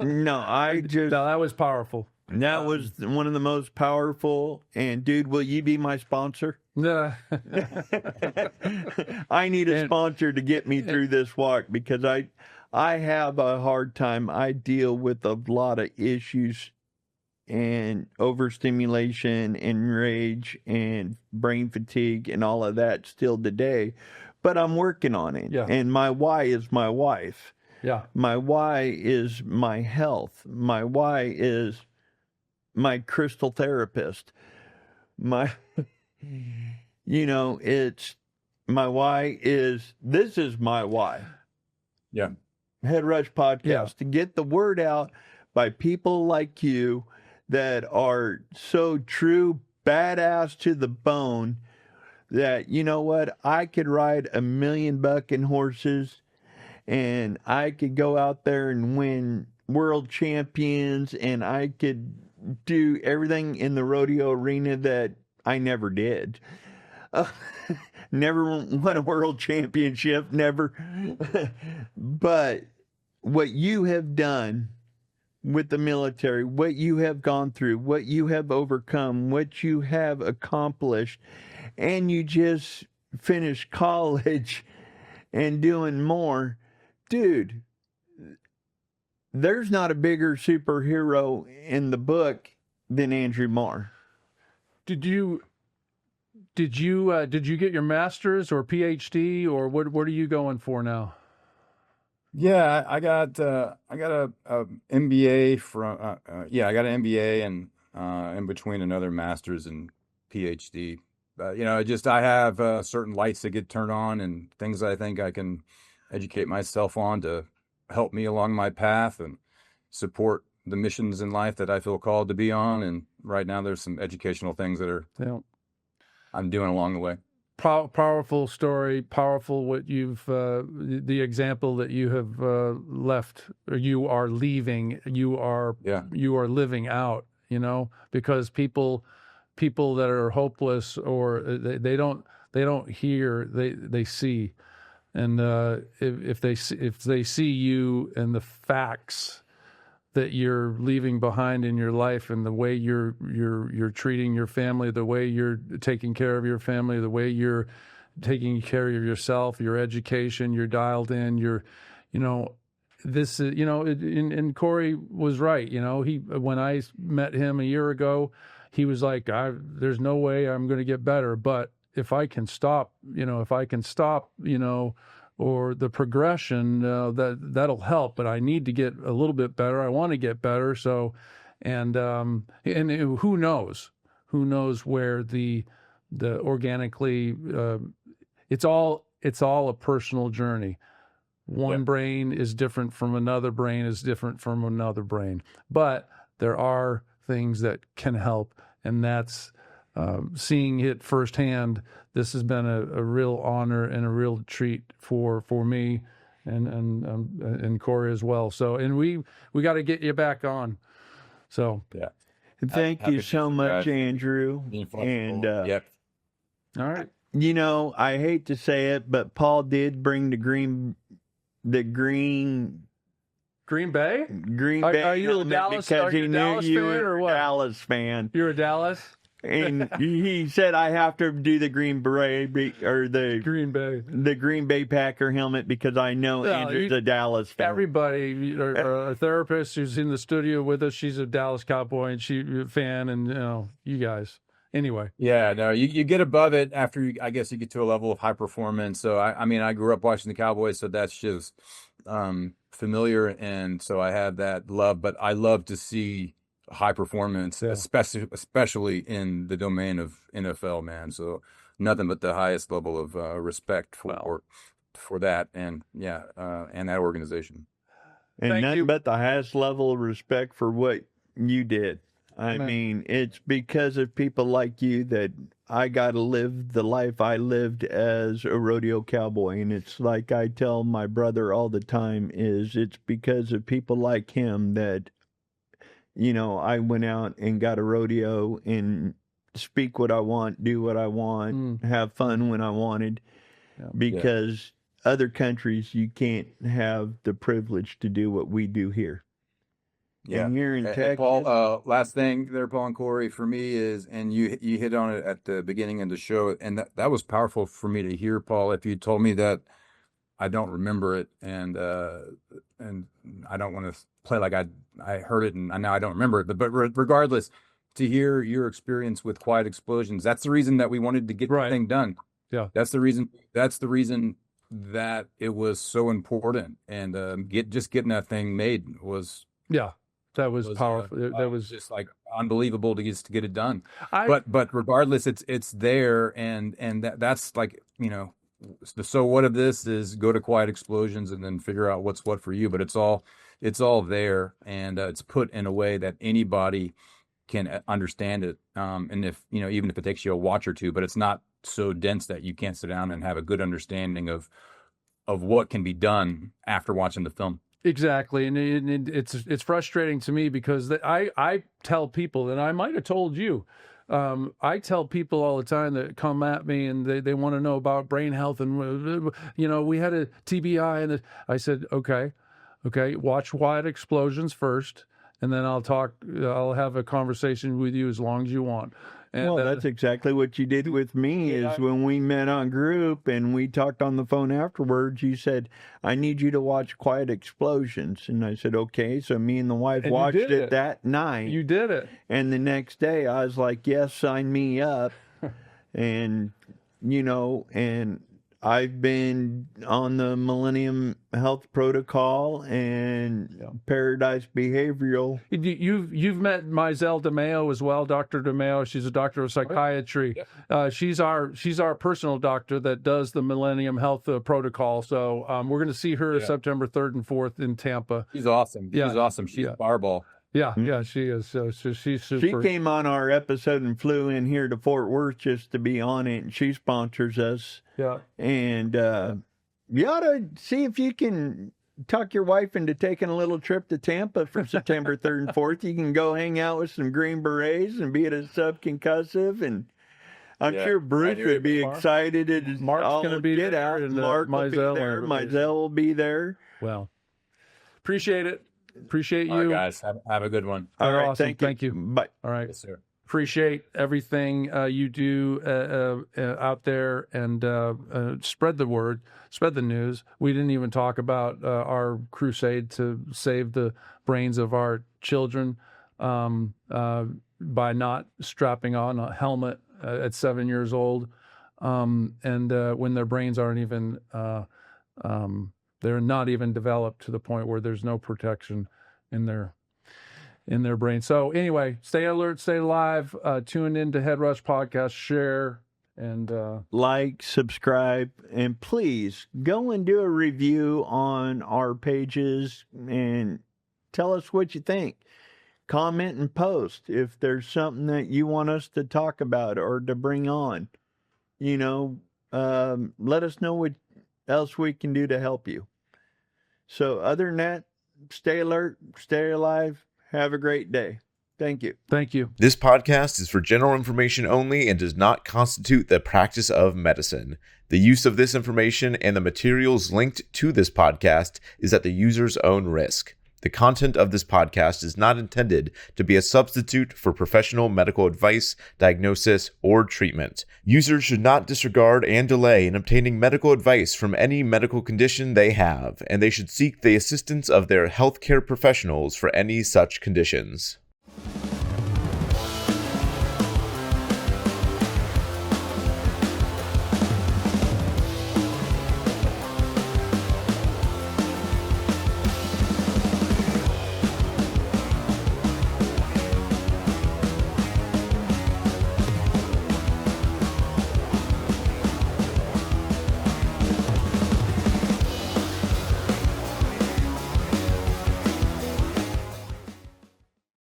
No, that was powerful. That was one of the most powerful. And dude, will you be my sponsor? Yeah. I need a sponsor to get me through this walk, because I have a hard time. I deal with a lot of issues and overstimulation and rage and brain fatigue and all of that still today, but I'm working on it. Yeah. And my why is my wife. Yeah. My why is my health. My why is my crystal therapist. It's my why is, this is my why. Yeah. Head Rush Podcast, Yeah. to get the word out by people like you that are so true, badass to the bone, that, you know what, I could ride 1,000,000 bucking horses, and I could go out there and win world champions, and I could do everything in the rodeo arena that I never did. Never won a world championship, never. But what you have done with the military, what you have gone through, what you have overcome, what you have accomplished, and you just finished college and doing more, dude, there's not a bigger superhero in the book than Andrew Marr. Did you get your master's or PhD, or what are you going for now? Yeah, I got a MBA from I got an MBA, and in between another master's and PhD. I have certain lights that get turned on and things I think I can educate myself on to help me along my path and support the missions in life that I feel called to be on. And right now there's some educational things that I'm doing along the way. Powerful story, powerful what you've the example that you have left, or you are leaving, you are living out, because people that are hopeless, or they don't hear, they see. And if they see you and the facts that you're leaving behind in your life, and the way you're treating your family, the way you're taking care of your family, the way you're taking care of yourself, your education, you're dialed in, this is, and Corey was right. When I met him a year ago, he was like, there's no way I'm going to get better, but if I can stop, or the progression, that'll help. But I need to get a little bit better. I want to get better. So, and who knows where the organically, it's all a personal journey. One brain is different from another brain is different from another brain, but there are things that can help, and that's seeing it firsthand. This has been a real honor and a real treat for me and Corey as well. So, and we got to get you back on. So yeah, thank you so much, Andrew. And all right, I hate to say it, but Paul did bring the Green Bay. Are you a Dallas? Because he knew Dallas you fan were or a what? Dallas fan. You're a Dallas. And he said I have to do the Green Beret or the Green Bay Packer helmet because I know Andrew's a Dallas fan. Everybody, our therapist who's in the studio with us, she's a Dallas Cowboy and she's a fan, and you guys. Anyway. Yeah, no, you get above it after I guess you get to a level of high performance. So I grew up watching the Cowboys, so that's just familiar, and so I have that love. But I love to see high performance, especially in the domain of NFL, man. So nothing but the highest level of respect for that, and and that organization. And Thank nothing you. but the highest level of respect for what you did. I Amen. mean, it's because of people like you that I got to live the life I lived as a rodeo cowboy. And it's like I tell my brother all the time is it's because of people like him that, I went out and got a rodeo and speak what I want, do what I want, have fun when I wanted, because other countries, you can't have the privilege to do what we do here. Yeah. And you're in Texas. Paul, last thing there, Paul and Corey, for me is, and you hit on it at the beginning of the show, and that was powerful for me to hear, Paul. If you told me that, I don't remember it, and I don't want to play like I heard it and now I don't remember it. But regardless, to hear your experience with quiet explosions, that's the reason that we wanted to get the thing done. Yeah, that's the reason. That's the reason that it was so important, and getting that thing made was. Yeah, that was powerful. That was just like unbelievable to get it done. But regardless, it's there, and that's like, the so what of this is go to quiet explosions and then figure out what's what for you. But it's all there, and it's put in a way that anybody can understand it. And if even if it takes you a watch or two, but it's not so dense that you can't sit down and have a good understanding of what can be done after watching the film. Exactly, and it's frustrating to me because I tell people, and I might have told you, I tell people all the time that come at me and they want to know about brain health, and we had a TBI, and I said, okay, watch Quiet Explosions first, and then I'll have a conversation with you as long as you want. And, that's exactly what you did with me. Is when we met on group and we talked on the phone afterwards, you said, I need you to watch Quiet Explosions. And I said, okay. So me and the wife watched it that night. You did it. And the next day I was like, yes, sign me up. And, and I've been on the Millennium Health Protocol and Paradise Behavioral. You've met Mizelle DeMeo as well, Dr. DeMeo. She's a doctor of psychiatry. She's our personal doctor that does the Millennium Health Protocol. So we're going to see her September 3rd and 4th in Tampa. She's awesome. She's awesome. She's a fireball. Yeah, she is. So she's super. She came on our episode and flew in here to Fort Worth just to be on it, and she sponsors us. Yeah. And you ought to see if you can talk your wife into taking a little trip to Tampa for September 3rd and 4th. You can go hang out with some Green Berets and be at a subconcussive, and I'm sure Bruce would be excited. Mark's going to be there, and Mark will be there. Mizelle will be there. Well, appreciate it. Appreciate you. All right, guys. Have a good one. All right, awesome. Thank you. Bye. All right. Yes, sir. Appreciate everything you do out there, and spread the word, spread the news. We didn't even talk about our crusade to save the brains of our children by not strapping on a helmet at 7 years old, and when their brains aren't even they're not even developed to the point where there's no protection in their brain. So anyway, stay alert, stay alive, tune into Head Rush Podcast, share, and like, subscribe, and please go and do a review on our pages and tell us what you think. Comment and post if there's something that you want us to talk about or to bring on. Let us know what else we can do to help you. So other than that, stay alert, stay alive. Have a great day. Thank you. Thank you. This podcast is for general information only and does not constitute the practice of medicine. The use of this information and the materials linked to this podcast is at the user's own risk. The content of this podcast is not intended to be a substitute for professional medical advice, diagnosis, or treatment. Users should not disregard and delay in obtaining medical advice from any medical condition they have, and they should seek the assistance of their healthcare professionals for any such conditions.